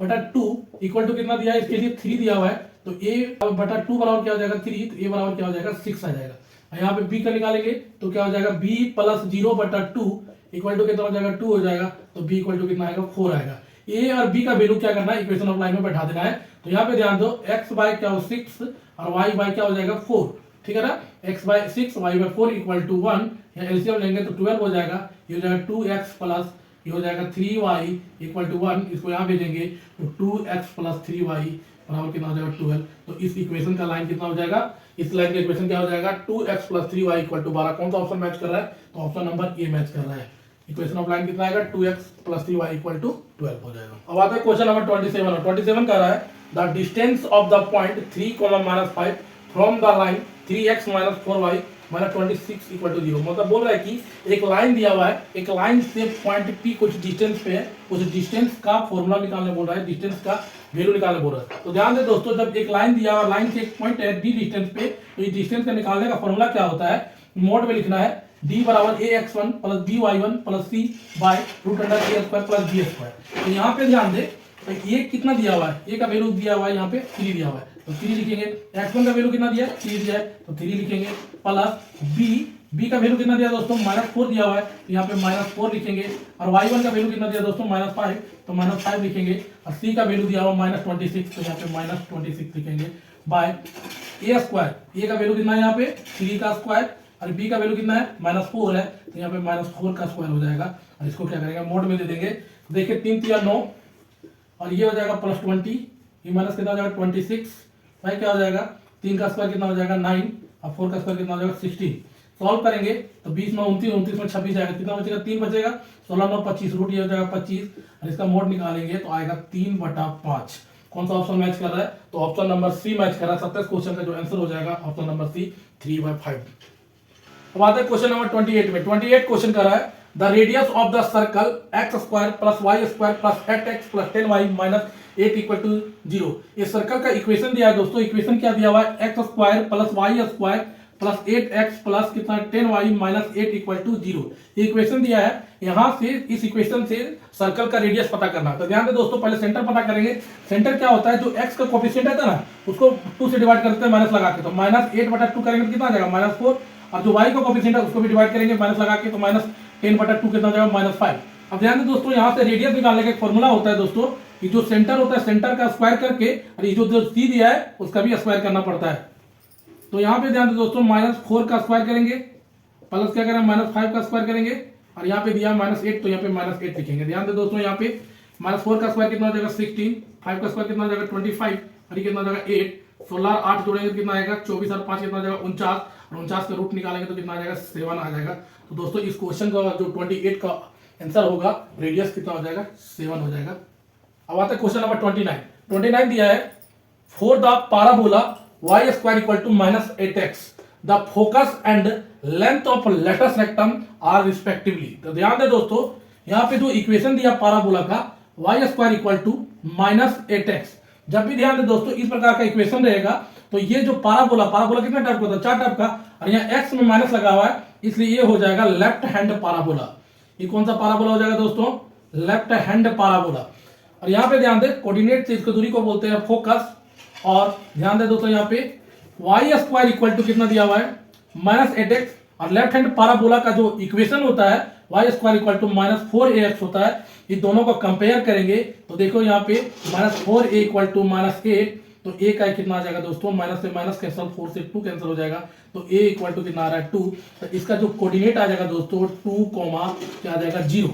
बटा 2 इक्वल टू कितना दिया है, इसके लिए 3 दिया हुआ है, तो a बटा 2 बराबर क्या हो जाएगा 3, तो a बराबर क्या हो जाएगा 6 आ जाएगा। यहाँ पे b का निकालेंगे तो क्या हो जाएगा b प्लस 0 बटा 2 इक्वल टू कितना हो जाएगा 2 हो जाएगा, तो b इक्वल टू कितना आएगा 4 आएगा। a और b का वैल्यू क्या करना है, इक्वेशन ऑफ लाइन में बैठा देना है। तो यहाँ पे ध्यान दो x बाय क्या हो 6 और y बाय क्या हो जाएगा 4, ठीक है ना, x by 6 y by 4 equal to 1। यहाँ एलसीएम लेंगे तो 12 हो जाएगा, ये हो जाएगा 2x प्लस ये हो जाएगा 3y इक्वल टू 1। इसको यहाँ भेजेंगे तो 2x प्लस 3y बराबर कितना हो जाएगा 12। तो इस इक्वेशन का लाइन कितना हो जाएगा, इस लाइन का इक्वेशन क्या हो जाएगा 2x plus 3y equal to 12। कौन सा ऑप्शन मैच कर रहा है, तो ऑप्शन नंबर ए मैच कर रहा है। इक्वेशन ऑफ लाइन कितना आएगा 2x plus 3y equal to 12 हो जाएगा। अब आता है क्वेश्चन नंबर 27। 27 कह रहा है the distance of the point 3,-5 from the line 3x minus 4y minus 26 equal to 0। मतलब बोल रहा है कि एक लाइन दिया हुआ है, एक लाइन से पॉइंट P कुछ डिस्टेंस पे है, उस डिस्टेंस का फॉर्मूला निकालने बोल रहा है, डिस्टेंस का वैल्यू निकालने बोल रहा है। तो ध्यान दे दोस्तों जब एक लाइन दिया हुआ लाइन से एक पॉइंट है d डिस्टेंस पे, तो इस डिस्टेंस का निकालने का फॉर्मूला क्या होता है, मोड में लिखना है d बराबर ax1 plus by1 plus c by root under a square plus b square. तो यहाँ पे ध्यान दे ये कितना दिया हुआ है, a का वैल्यू दिया हुआ है यहाँ पे 3 दिया हुआ है, तो 3 लिखेंगे। x1 का वैल्यू कितना दिया है 3 दिया है, तो 3 लिखेंगे प्लस b का वैल्यू कितना दिया दोस्तों -4 दिया हुआ है, तो यहाँ पे -4 लिखेंगे। और y1 का वैल्यू कितना दिया दोस्तों -5, तो -5 लिखेंगे। और c का वैल्यू दिया हुआ -26, तो यहाँ पे -26 लिखेंगे बाय a स्क्वायर। a का वैल्यू कितना है यहाँ पे 3 का स्क्वायर और b का वैल्यू कितना है -4 है, तो यहाँ पे -4 का स्क्वायर हो जाएगा। और इसको क्या करेंगे मोड में दे देंगे, देखिए 3 3 9 और ये हो जाएगा +20, ये माइनस कितना हो जाएगा 26, भाई क्या हो जाएगा 3 का स्क्वायर कितना हो जाएगा 9 और 4 का स्क्वायर कितना हो जाएगा 16। सॉल्व करेंगे तो 20 में 29, 29 में 26 जाएगा, कितना बचेगा 3 बचेगा, 16 में 25 रूट ये हो जाएगा 25 और इसका मोड निकालेंगे तो आएगा 3/5। कौन सा ऑप्शन मैच कर रहा है, तो ऑप्शन नंबर सी मैच कर रहा है। 27 क्वेश्चन का जो आंसर हो जाएगा ऑप्शन नंबर सी 3/5। अब आते हैं क्वेश्चन नंबर 28 में। 28 क्वेश्चन कर रहा है the radius of the circle x square plus y square plus 8x plus 10y minus 8 equal to 0। इस सर्कल का इक्वेशन दिया है दोस्तों, इक्वेशन क्या दिया हुआ है x square plus y square plus 8x plus कितना 10y माइनस 8 इक्वल टू 0। ये इक्वेशन दिया है, यहाँ से इस इक्वेशन से सर्कल का रेडियस पता करना। तो ध्यान दे दोस्तों पहले सेंटर पता करेंगे। सेंटर क्या होता है, जो x का कोफिशिएंट है ना उसको 2 से डिवाइड करते हैं माइनस लगा के, तो -8/2 करेंगे तो कितना आ जाएगा -4। और जो y का कोफिशिएंट है उसको भी डिवाइड करेंगे माइनस लगा के, तो -10/2 कितना हो जाएगा -5। अब ध्यान दें दोस्तों यहाँ से रेडियस निकालने का एक फॉर्मूला होता है दोस्तों, कि जो सेंटर होता है सेंटर का स्क्वायर करके और ये जो सी दिया है उसका भी स्क्वायर करना पड़ता है। तो यहाँ पे ध्यान दें दोस्तों -4 का स्क्वायर करेंगे प्लस क्या करें -5 का स्क्वायर करेंगे और यहाँ पे दिया -8 तो यहाँ पे -8 लिखेंगे। ध्यान दे दोस्तों यहाँ पे -4 का स्क्वायर कितना हो जाएगा 16, 5 का स्क्वायर कितना हो जाएगा 25 और ये कितना हो जाएगा 8, 16 और 8 जोड़ेंगे तो कितना आएगा 24 और 5 कितना हो जाएगा 49 और 49 का रूट निकालेंगे तो कितना आ जाएगा 7 आ जाएगा। तो दोस्तों इस क्वेश्चन का जो 28 का आंसर होगा रेडियस कितना हो जाएगा 7 हो जाएगा। अब आता है क्वेश्चन नंबर 29 दिया है for the parabola y square equal to -8x the focus and length of latus rectum are respectively. तो ध्यान दे दोस्तों यहाँ पे जो इक्वेशन दिया पाराबोला का y square equal to -8x, जब भी ध्यान दे दोस्तों इस प्रकार का इक्वेशन रहेगा तो ये जो पाराबोला कितना टाइप का होता है 4 टाइप का और यहाँ x में माइनस लगा हुआ है इसलिए ये हो जाएगा लेफ्ट हैंड पाराबोला। ये कौन सा पाराबोला हो जाएगा दोस्तों लेफ्ट हैंड पाराबोला। और यहाँ पे ध्यान दे कोऑर्डिनेट चीज की दूरी को बोलते हैं फोकस। और ध्यान दे दोस्तों यहाँ पे y स्क्वायर इक्वल टू कितना दिया हुआ है -8x और लेफ्ट हैंड पाराबोला का जो इक्वेशन होता है y square equal to -4ax होता है। ये दोनों को कंपेयर करेंगे तो देखो यहाँ पे -4a इक्वल टू -8 तो a का कितना आ जाएगा दोस्तों माइनस से माइनस कैंसिल 4 से 2 कैंसिल हो जाएगा तो a इक्वल टू कितना आ रहा है 2। तो इसका जो कोऑर्डिनेट आ जाएगा दोस्तों 2, क्या आ जाएगा 0।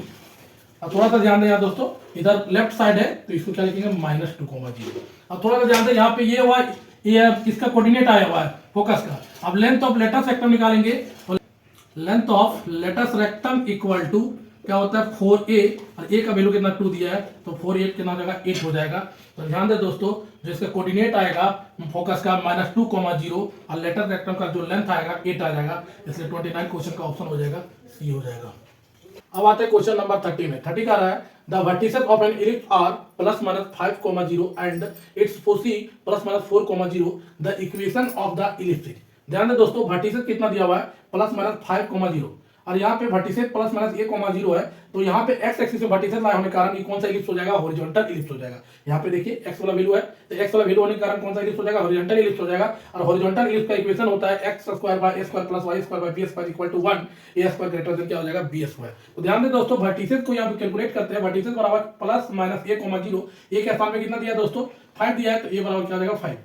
अब थोड़ा सा ध्यान दें यहाँ दोस्तों इधर लेफ्ट साइड है तो इसको क्या लिखेंगे -2, 0। अब थोड़ा सा ध्यान दें यहाँ पे ये हुआ ये इसका कोऑर्डिनेट आया हुआ है फोकस का। अब लेंथ ऑफ लेटस रेक्टम निकालेंगे तो length of latus rectum equal to क्या होता है 4a और a का वैल्यू कितना 2 दिया है तो 4 8 कितना हो जाएगा 8 हो जाएगा। तो ध्यान दे दोस्तों जो इसका कोऑर्डिनेट आएगा फोकस का -2, 0 और लेटस रेक्टम का जो लेंथ आएगा 8 आ जाएगा, इसलिए 29 क्वेश्चन का ऑप्शन हो जाएगा सी हो जाएगा। अब आते हैं क्वेश्चन नंबर 30 में। 30 का रहा है the vertices of an ellipse are +-5, 0 and its foci +-4, 0 the equation of the ellipse. ध्यान दे दोस्तों वर्टिसेस कितना दिया हुआ है +-5, 0 और यहाँ पे वर्टिसेस +-1, 0 है तो यहाँ पे x एक्सिस में वर्टिसेस लाए होने के कारण ये कौन सा इलिप्स हो जाएगा हॉरिजॉन्टल इलिप्स हो जाएगा। यहाँ पे देखिए x वाला वैल्यू है तो x वाला वैल्यू होने के कारण कौन सा इलिप्स हो जाएगा हॉरिजॉन्टल इलिप्स हो जाएगा। और हॉरिजॉन्टल इलिप्स का इक्वेशन होता है x² + a² + y² + b² equal to 1 a² greater than क्या हो जाएगा b²। तो ध्यान दे दोस्तों वर्टिसेस को यहाँ पे कैलकुलेट करते हैं वर्टिसेस बराबर +-1, 0 a के स्थान पे कितना दिया दोस्तों 5 दिया है तो a बराबर क्या हो जाएगा 5।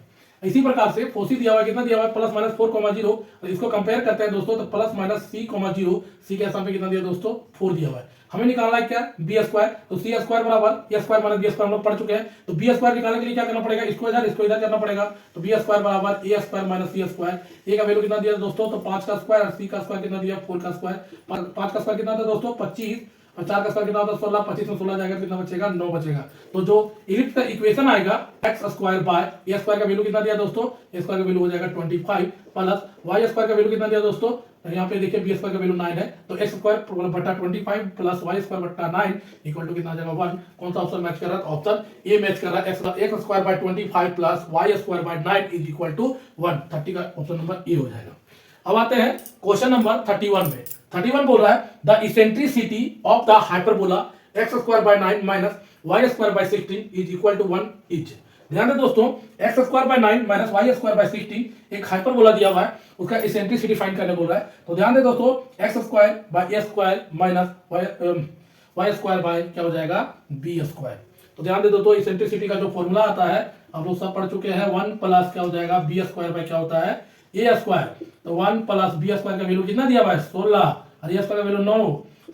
इसी प्रकार से फोसी दिया हुआ है कितना दिया हुआ है +-4, 0 और इसको कंपेयर करते हैं दोस्तों तो +-c, 0 c के स्थान पे कितना दिया दोस्तों 4 दिया हुआ है। हमें निकालना है क्या b² तो c² बराबर a² - b² हम लोग पढ़ चुके हैं तो b² निकालने के लिए क्या करना पड़ेगा इसको इधर करना पड़ेगा तो b² बराबर a² - c²। a का वैल्यू कितना दिया दोस्तों तो 5 का स्क्वायर और c का स्क्वायर कितना दिया 4 का स्क्वायर। 5 का स्क्वायर कितना था दोस्तों 25 और 4 का स्क्वायर कितना होता है 16, 25 में 16 जाएगा कितना बचेगा 9 बचेगा। तो जो इलिप्स का इक्वेशन आएगा x² बाय a² का वैल्यू कितना दिया दोस्तों a² का वैल्यू हो जाएगा 25 प्लस y² का वैल्यू कितना दिया दोस्तों यहाँ पे देखिए b² का वैल्यू 9 है तो x² बटा 25 प्लस y² बटा 9 इक्वल टू कितना आ जाएगा 1। कौन सा ऑप्शन मैच कर रहा है ऑप्शन ए मैच कर रहा है x² by 25 plus y² by 9 is equal to 1। 30 का ऑप्शन नंबर ए हो जाएगा। अब आते हैं क्वेश्चन नंबर 31 में। 31 बोल रहा है the eccentricity of the hyperbola x² by 9 minus y² by 16 is equal to 1 each. ध्यान दें दोस्तों x² by 9 minus y² by 16 एक हाइपरबोला दिया हुआ है उसका इसेंट्रिसिटी फाइंड करने बोल रहा है। तो ध्यान दें दोस्तों x² bye a² minus y² bye क्या हो जाएगा b²। तो ध्यान दें दोस्तों इसेंट्रिसिटी का जो फॉर्मूला आता है आप लोग सब पढ़ चुके हैं 1 प्लस क्या हो जाएगा b² बाय क्या होता है a²। तो 1 प्लस b² का वैल्यू कितना दिया हुआ है 16 और a² का वैल्यू 9,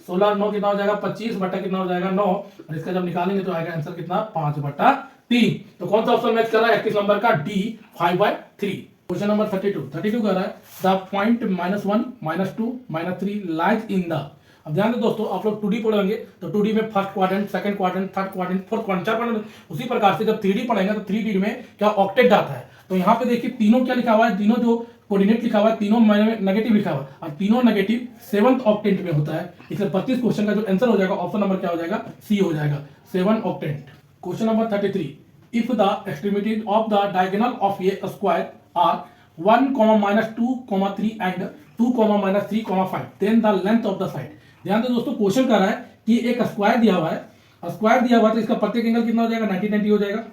16 9 कितना हो जाएगा 25 बटा कितना हो जाएगा 9 और इसका जब निकालेंगे तो आएगा आंसर कितना 5/3। तो कौन सा ऑप्शन मैच कर रहा है 31 नंबर का D 5/3। क्वेश्चन नंबर 32 कर रहा है the point -1 -2 -3 lies in the. अब ध्यान दें दोस्तों आप लोग 2D पढ़ेंगे तो 2D में first quadrant, second quadrant, third quadrant, fourth quadrant, 4 quadrant. उसी प्रकार से जब 3D पढ़ेंगे तो 3D में क्या ऑक्टेट आता है। तो यहाँ पे देखिए तीनों क्या लिखा हुआ है तीनों जो कोऑर्डिनेट लिखा हुआ है तीनों में नेगेटिव लिखा हुआ है और तीनों नेगेटिव 7th ऑक्टेंट में होता है। इसलिए 32 क्वेश्चन का जो आंसर हो जाएगा ऑप्शन नंबर क्या हो जाएगा सी हो जाएगा 7 octant. Question number 33 if the extremities of the diagonal of a square are 1, -2, 3 and 2, -3, 5 then the length of the side. ध्यान दे दोस्तों क्वेश्चन कर रहा है कि एक स्क्वायर दिया हुआ है स्क्वायर दिया हुआ है तो इसका प्रत्येक एंगल कितना हो जाएगा 90 90 हो जाएगा।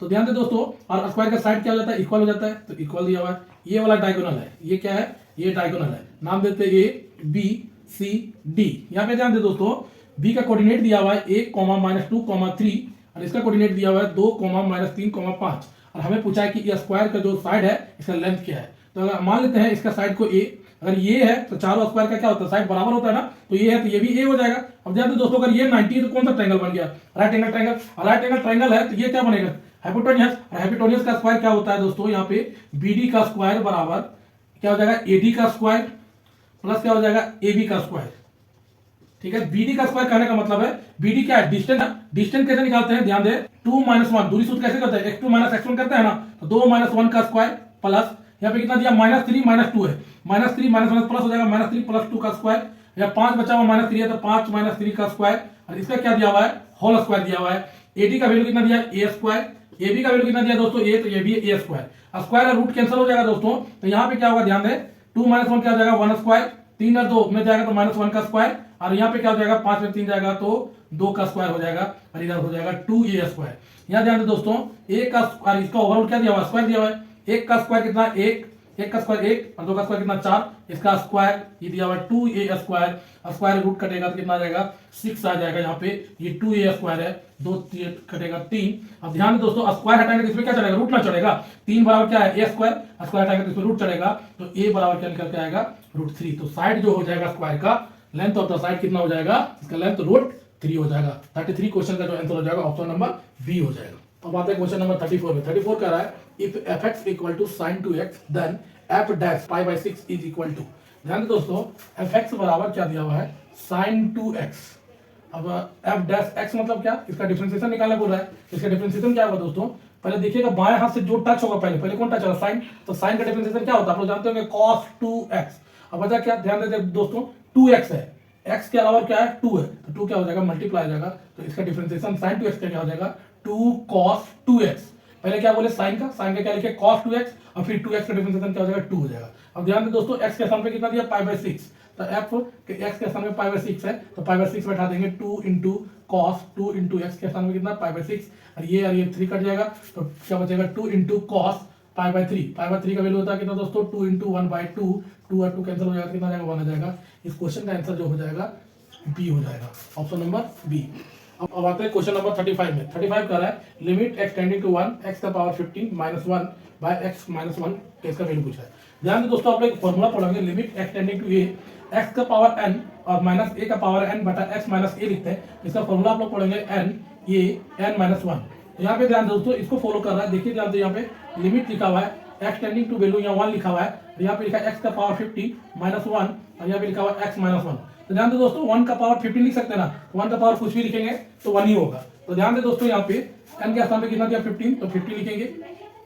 तो ध्यान दे दोस्तों और स्क्वायर का साइड क्या हो जाता है इक्वल हो जाता है तो इक्वल दिया हुआ है। ये वाला डायगोनल है ये क्या है ये डायगोनल है नाम देते हैं A B C D। यहाँ पे ध्यान दे दोस्तों B का कोऑर्डिनेट दिया हुआ है 1, -2, 3 और इसका कोऑर्डिनेट दिया हुआ है 2, -3, 5 और हमें पूछा है कि ये स्क्वायर का जो साइड है इसका लेंथ क्या है। तो अगर मान लेते हैं इसका साइड को A अगर ये है तो चारों स्क्वायर का क्या होता है, साइड बराबर होता है ना, तो ये है तो ये भी ए हो जाएगा। अब ध्यान दो दोस्तों, अगर ये 90 तो कौन सा ट्रायंगल बन गया, right angle triangle. Right angle triangle है तो ये क्या बनेगा, हाइपोटेन्यूस। हाइपोटेन्यूस का स्क्वायर क्या होता है दोस्तों, यहाँ पे बीडी का स्क्वायर बराबर क्या हो जाएगा, एडी का स्क्वायर प्लस क्या हो जाएगा, एबी का स्क्वायर। ठीक है, बीडी का स्क्वायर कहने का मतलब है, बीडी क्या है, डिस्टेंस है। डिस्टेंस कैसे निकालते हैं, ध्यान दे, 2 - 1 दूरी सूत्र कैसे करते हैं, x2 - x1 करते हैं ना, तो 2 - 1 का स्क्वायर प्लस यहाँ पे कितना दिया, -3 - 2 है, -3 - 1 प्लस हो जाएगा -3 + 2 का स्क्वायर, या 5 बचा हुआ -3 है तो 5 - 3 का स्क्वायर, और इसका क्या दिया हुआ है, होल स्क्वायर दिया हुआ है। एडी का वैल्यू कितना दिया, ए स्क्वायर, एबी का वैल्यू कितना दिया दोस्तों, ए, तो ये भी ए स्क्वायर। स्क्वायर और रूट कैंसिल हो जाएगा दोस्तों, तो यहाँ पे क्या होगा, ध्यान दे, 2 - 1 क्या हो जाएगा, 1 स्क्वायर, 3 और 2 में जाएगा तो -1 का स्क्वायर, और यहाँ पे क्या हो जाएगा, 5 में 3 जाएगा तो 2 का स्क्वायर हो जाएगा, और इधर हो जाएगा 2a स्क्वायर। यहाँ ध्यान दे दोस्तों, एक का स्क्वायर, इसका ओवरऑल क्या दिया हुआ है, स्क्वायर दिया हुआ है। एक का स्क्वायर कितना, एक का स्क्वायर 1 और 2 का स्क्वायर कितना 4, इसका स्क्वायर ये दिया हुआ है 2a स्क्वायर, स्क्वायर रूट कटेगा तो कितना आ जाएगा, 6 आ जाएगा। यहाँ पे ये 2a स्क्वायर है, 2 कटेगा 3। अब ध्यान दे दोस्तों, स्क्वायर हटाएंगे तो इसमें क्या चलेगा, रूट ना चढ़ेगा, 3 बराबर क्या है, a स्क्वायर, स्क्वायर हटाएंगे तो इसमें रूट चढ़ेगा, तो a बराबर क्या निकल के आएगा, √3। तो साइड जो हो जाएगा स्क्वायर का, लेंथ ऑफ द साइड कितना हो जाएगा, इसका लेंथ √3 हो जाएगा। 33 क्वेश्चन का जो आंसर हो जाएगा ऑप्शन नंबर बी हो जाएगा। अब आते हैं क्वेश्चन नंबर 34 में। 34 कह रहा है, if fx = sin 2x then f dash π/6 is equal to. ध्यान दे दोस्तों, fx बराबर क्या दिया हुआ है, sin 2x। अब f डैश x मतलब क्या, इसका डिफरेंशिएशन निकालना बोल रहा है। इसका डिफरेंशिएशन क्या होगा दोस्तों, पहले देखिएगा बाएं हाथ से जो टच होगा, पहले कौन टच होगा, साइन। तो साइन का डिफरेंशिएशन क्या होता है, आप लोग जानते होंगे, cos 2x। अब वजह क्या, ध्यान देते दोस्तों, 2x है, x के अलावा क्या है, 2 है, तो 2 क्या हो जाएगा, मल्टीप्लाई हो जाएगा, तो इसका डिफरेंशिएशन sin 2x का क्या हो जाएगा, 2 cos 2x। पहले क्या बोले, साइन का क्या लिखे, cos 2x, और फिर 2x का डिफरेंशिएशन क्या हो जाएगा, 2 हो जाएगा। अब ध्यान दे दोस्तों, x के स्थान पे कितना दिया, π/6, तो f के x के स्थान पे π/6 है, तो π/6 बैठा देंगे, 2 × cos, 2 × x के स्थान पे कितना, π/6, और ये 3 कट जाएगा, तो क्या बचेगा, 2 × cos π/3। π/3 का वैल्यू होता है कितना दोस्तों, 2 × 1/2, 2 और 2 कैंसिल हो जाएगा, कितना जाएगा, 1 आ जाएगा। इस क्वेश्चन का आंसर जो हो जाएगा बी हो जाएगा, ऑप्शन नंबर बी। अब आते हैं क्वेश्चन नंबर 35 में। 35 कर रहा है, लिमिट एक्सटेंडिंग टू 1 x का पावर 15 - 1 बाय x - 1 के इसका वैल्यू पूछा है। ध्यान दे दोस्तों, आप लोग फॉर्मूला पढ़ोगे, limit extending to a x का पावर n और माइनस a का पावर n बटा x - a लिखते हैं। इसका फॉर्मूला आप लोग पढ़ेंगे n a n - 1। तो यहाँ पे ध्यान दे दोस्तों, इसको फॉलो कर रहा है, देखिए ध्यान दे, यहाँ पे लिमिट लिखा हुआ है, एक्सटेंडिंग टू वैल्यू यहाँ 1 लिखा हुआ है, यहाँ पे लिखा है x का पावर 50 - 1 और यहाँ पे लिखा हुआ है x - 1। तो ध्यान दे दोस्तों, 1 का पावर 50 लिख सकते हैं ना, 1 का पावर कुछ भी लिखेंगे तो 1 ही होगा। तो ध्यान दे दोस्तों, यहाँ पे n के स्थान पे कितना दिया, 15, तो 50 लिखेंगे,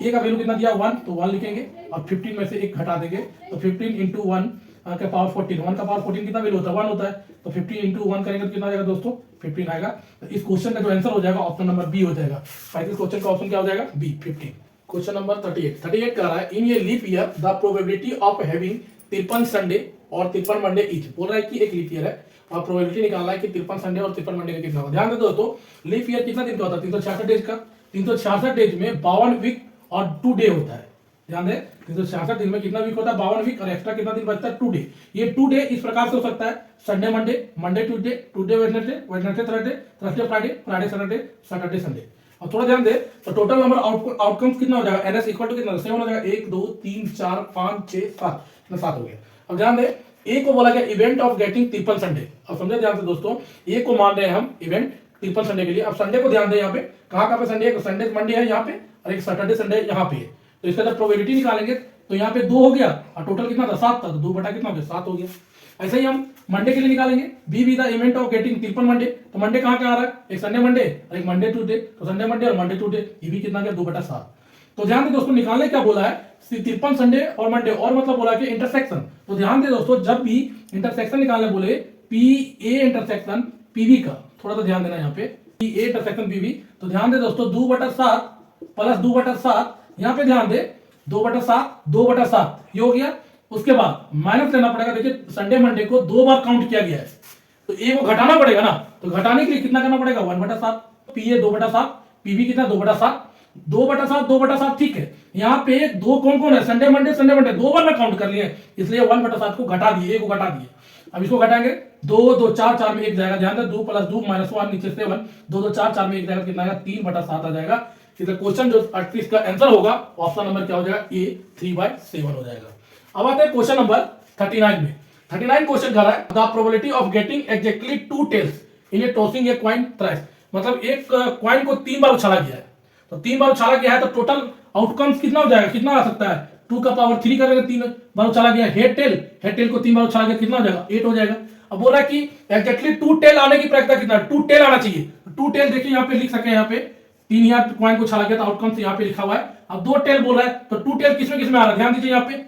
a का वैल्यू कितना दिया, 1, तो 1 लिखेंगे, और 15 में से 1 घटा देंगे, तो 15 × 1 का पावर 14, 1 का पावर 14 कितना वैल्यू होता है, 1 होता है, तो 50 × 1 करेंगे तो कितना आ जाएगा दोस्तों, 15 आएगा। तो इस क्वेश्चन का जो आंसर हो जाएगा ऑप्शन नंबर बी हो जाएगा। 35 क्वेश्चन का ऑप्शन क्या हो जाएगा, बी, 15। क्वेश्चन नंबर 38 कह रहा है, इन ये leap year the probability of having 53 Sunday और 53 मंडे ईच। बोल रहा है कि एक लीप ईयर है और प्रोबेबिलिटी निकालना है कि 53 संडे और 53 मंडे का कितना होगा। ध्यान दे दोस्तों, लीप ईयर कितना दिन का होता है, 366 डेज का। 366 डेज में 52 वीक और 2 डे होता है। ध्यान दे, 366 दिन में कितना वीक होता है, 52 वीक, और एक्स्ट्रा कितना दिन बचता है, 2 डे। ये 2 डे इस प्रकार से हो सकता है, Sunday Monday, Monday Tuesday, Tuesday Wednesday, Wednesday Thursday, Thursday Friday, Friday Saturday, Saturday Sunday. और थोड़ा ध्यान दे, तो टोटल नंबर आउटकम्स कितना हो जाएगा, एनएस इक्वल टू कितना, 7 हो जाएगा, 1 2 3 4 5 6 7, 7 हो गया। अब ध्यान दे, ए को बोला गया इवेंट ऑफ गेटिंग 53 संडे। अब समझे ध्यान से दोस्तों, ए को मान रहे हैं हम इवेंट 53 संडे के लिए। अब संडे को ध्यान दे, यहाँ पे कहाँ पे संडे है, संडे मंडे है यहाँ पे, और एक सैटरडे संडे यहाँ पे है। तो इसका जब प्रोबेबिलिटी निकालेंगे तो यहाँ पे 2 हो गया, और टोटल कितना था, 7 था, तो 2 बटा कितना हो गया, 7 हो गया। ऐसे ही हम मंडे के लिए निकालेंगे, be the event of getting 53 Monday. तो मंडे कहाँ आ रहा है, एक संडे मंडे और एक मंडे ट्यूसडे, तो संडे मंडे और मंडे ट्यूसडे, ये भी कितना गया, 2 बटा 7। तो ध्यान दे दोस्तों, निकालने क्या बोला है, 53 संडे और मंडे, और मतलब बोला कि इंटरसेक्शन। तो ध्यान दे दोस्तों, जब भी इंटरसेक्शन निकालने बोले, पी ए इंटरसेक्शन पीवी का, थोड़ा सा ध्यान देना यहाँ पे, पी ए इंटरसेक्शन पीवी। तो ध्यान दे दोस्तों, 2 बटा 7 प्लस 2 बटा 7, यहाँ पे ध्यान दे, 2 बटा 7 2 बटा 7 ये हो गया। उसके बाद माइनस लेना पड़ेगा, देखिए संडे मंडे को 2 बार काउंट किया गया है, तो ए को घटाना पड़ेगा ना, तो घटाने के लिए कितना करना पड़ेगा, 1 बटा 7, पी ए 2 बटा 7, पीवी कितना 2 बटा 7, 2 बटा 7 2 बटा 7, ठीक है। यहाँ पे 2 कौन कौन है, संडे मंडे 2 बार में काउंट कर लिए, इसलिए 1 बटा 7 को घटा दिए, ए को घटा दिए। अब इसको घटाएंगे, 2 2 4 4 में 1 जाएगा, ध्यान दे, 2 + 2 - 1 नीचे से 1, 2 2 4 4 में 1 जाएगा, कितना आएगा, 3 बटा 7 आ जाएगा। इसलिए क्वेश्चन जो 38 का आंसर होगा ऑप्शन नंबर क्या हो जाएगा, ए 3/7 हो जाएगा। अब आते हैं क्वेश्चन नंबर 39 में 39 क्वेश्चन कर रहा है the probability of getting exactly 2 tails in a tossing a coin thrice, मतलब एक कॉइन को 3 बार उछाला गया है, तो 3 बार उछाला गया है तो टोटल आउटकम्स कितना हो जाएगा, कितना आ सकता है 2 का पावर 3 करेंगे, 3 बार उछाला गया हेड टेल को 3 बार उछाला गया कितना हो जाएगा 8 हो जाएगा। अब बोल रहा है कि एग्जैक्टली 2 टेल आने की प्रक्रिया कितना है, 2 टेल आना चाहिए, 2 टेल देखिए यहाँ पे लिख सके, यहाँ पे 3 यहाँ कॉइन को उछाला गया तो आउटकम्स यहाँ पे लिखा हुआ है। अब 2 टेल बोल रहा है तो 2 टेल किसमें आ रहा है, ध्यान दीजिए यहाँ पे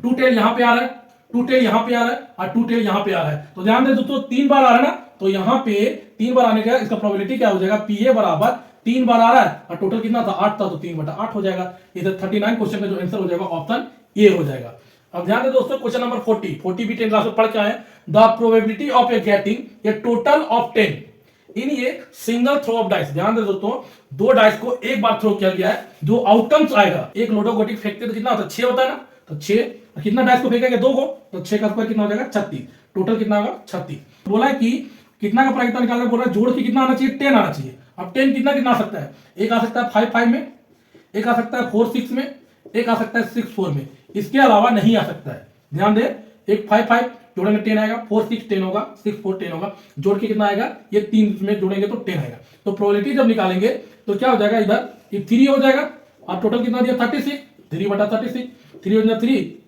2 टेल यहाँ पे आ रहा है, 2 टेल यहाँ पे आ रहा है और 2 टेल यहाँ पे आ रहा है, तो ध्यान दे दोस्तों 3 बार आ रहा है ना, तो यहाँ पे 3 बार आने का इसका प्रोबेबिलिटी क्या हो जाएगा, पीए बराबर 3 बार आ रहा है और टोटल कितना था 8 था, तो 3/8 हो जाएगा। इधर 39 क्वेश्चन का जो आंसर हो जाएगा ऑप्शन ए हो जाएगा। अब ध्यान दे दोस्तों क्वेश्चन नंबर 40 भी 10 क्लास में पढ़ के आए, the probability of a getting a total of 10 in a single throw of dice. ध्यान दे दोस्तों 2 डाइस को एक बार थ्रो किया गया है, जो आउटकम्स आएगा, एक लोडो गोटी फेंकते तो कितना होता है 6 होता है ना, तो 6 कितना डाइस को फेंकेंगे 2 को, तो 6 का स्क्वायर कितना हो जाएगा 36, टोटल कितना होगा 36। बोला है कि कितना का प्रायिकता निकालना, बोल रहा है जोड़ के कितना आना चाहिए 10 आना चाहिए। अब 10 कितना कितना आ सकता है, एक आ सकता है 5 5 में, एक आ सकता है 4 6 में, एक आ सकता है 6 4 में, इसके अलावा नहीं आ सकता है। ध्यान दे एक 5 5 जोड़ेंगे 10 आएगा, 4 6 10 होगा, 6 4 10 होगा, जोड़ के कितना आएगा, ये 3 में जोड़ेंगे तो 10 आएगा। तो प्रोबेबिलिटी जब निकालेंगे तो क्या हो जाएगा, इधर ये 3 हो जाएगा और टोटल कितना दिया 36, 3/36, 3 हो जाएगा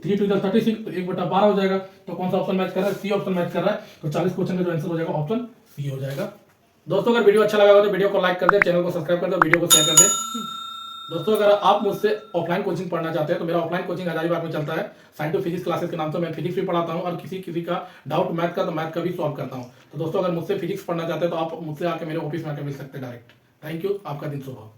3 2 36, तो 1/12 हो जाएगा। तो कौन सा ऑप्शन मैच कर रहा है, सी ऑप्शन मैच कर रहा है। तो 40 क्वेश्चन का जो आंसर हो जाएगा ऑप्शन सी हो जाएगा। दोस्तों अगर वीडियो अच्छा लगा हो तो वीडियो को लाइक कर दे, चैनल को सब्सक्राइब कर दे, वीडियो को शेयर कर दे। दोस्तों अगर आप मुझसे ऑफलाइन कोचिंग पढ़ना चाहते हैं तो मेरा ऑफलाइन कोचिंग हजारीबाग में चलता है, साइंस टू फिजिक्स क्लासेस के नाम से। मैं फिजिक्स भी पढ़ाता हूं और किसी का डाउट मैथ का तो मैथ का भी सॉल्व करता हूं। तो दोस्तों अगर मुझसे फिजिक्स पढ़ना चाहते हैं तो आप मुझसे आके मेरे ऑफिस में आके मिल सकते हैं डायरेक्ट। थैंक यू, आपका दिन शुभ हो।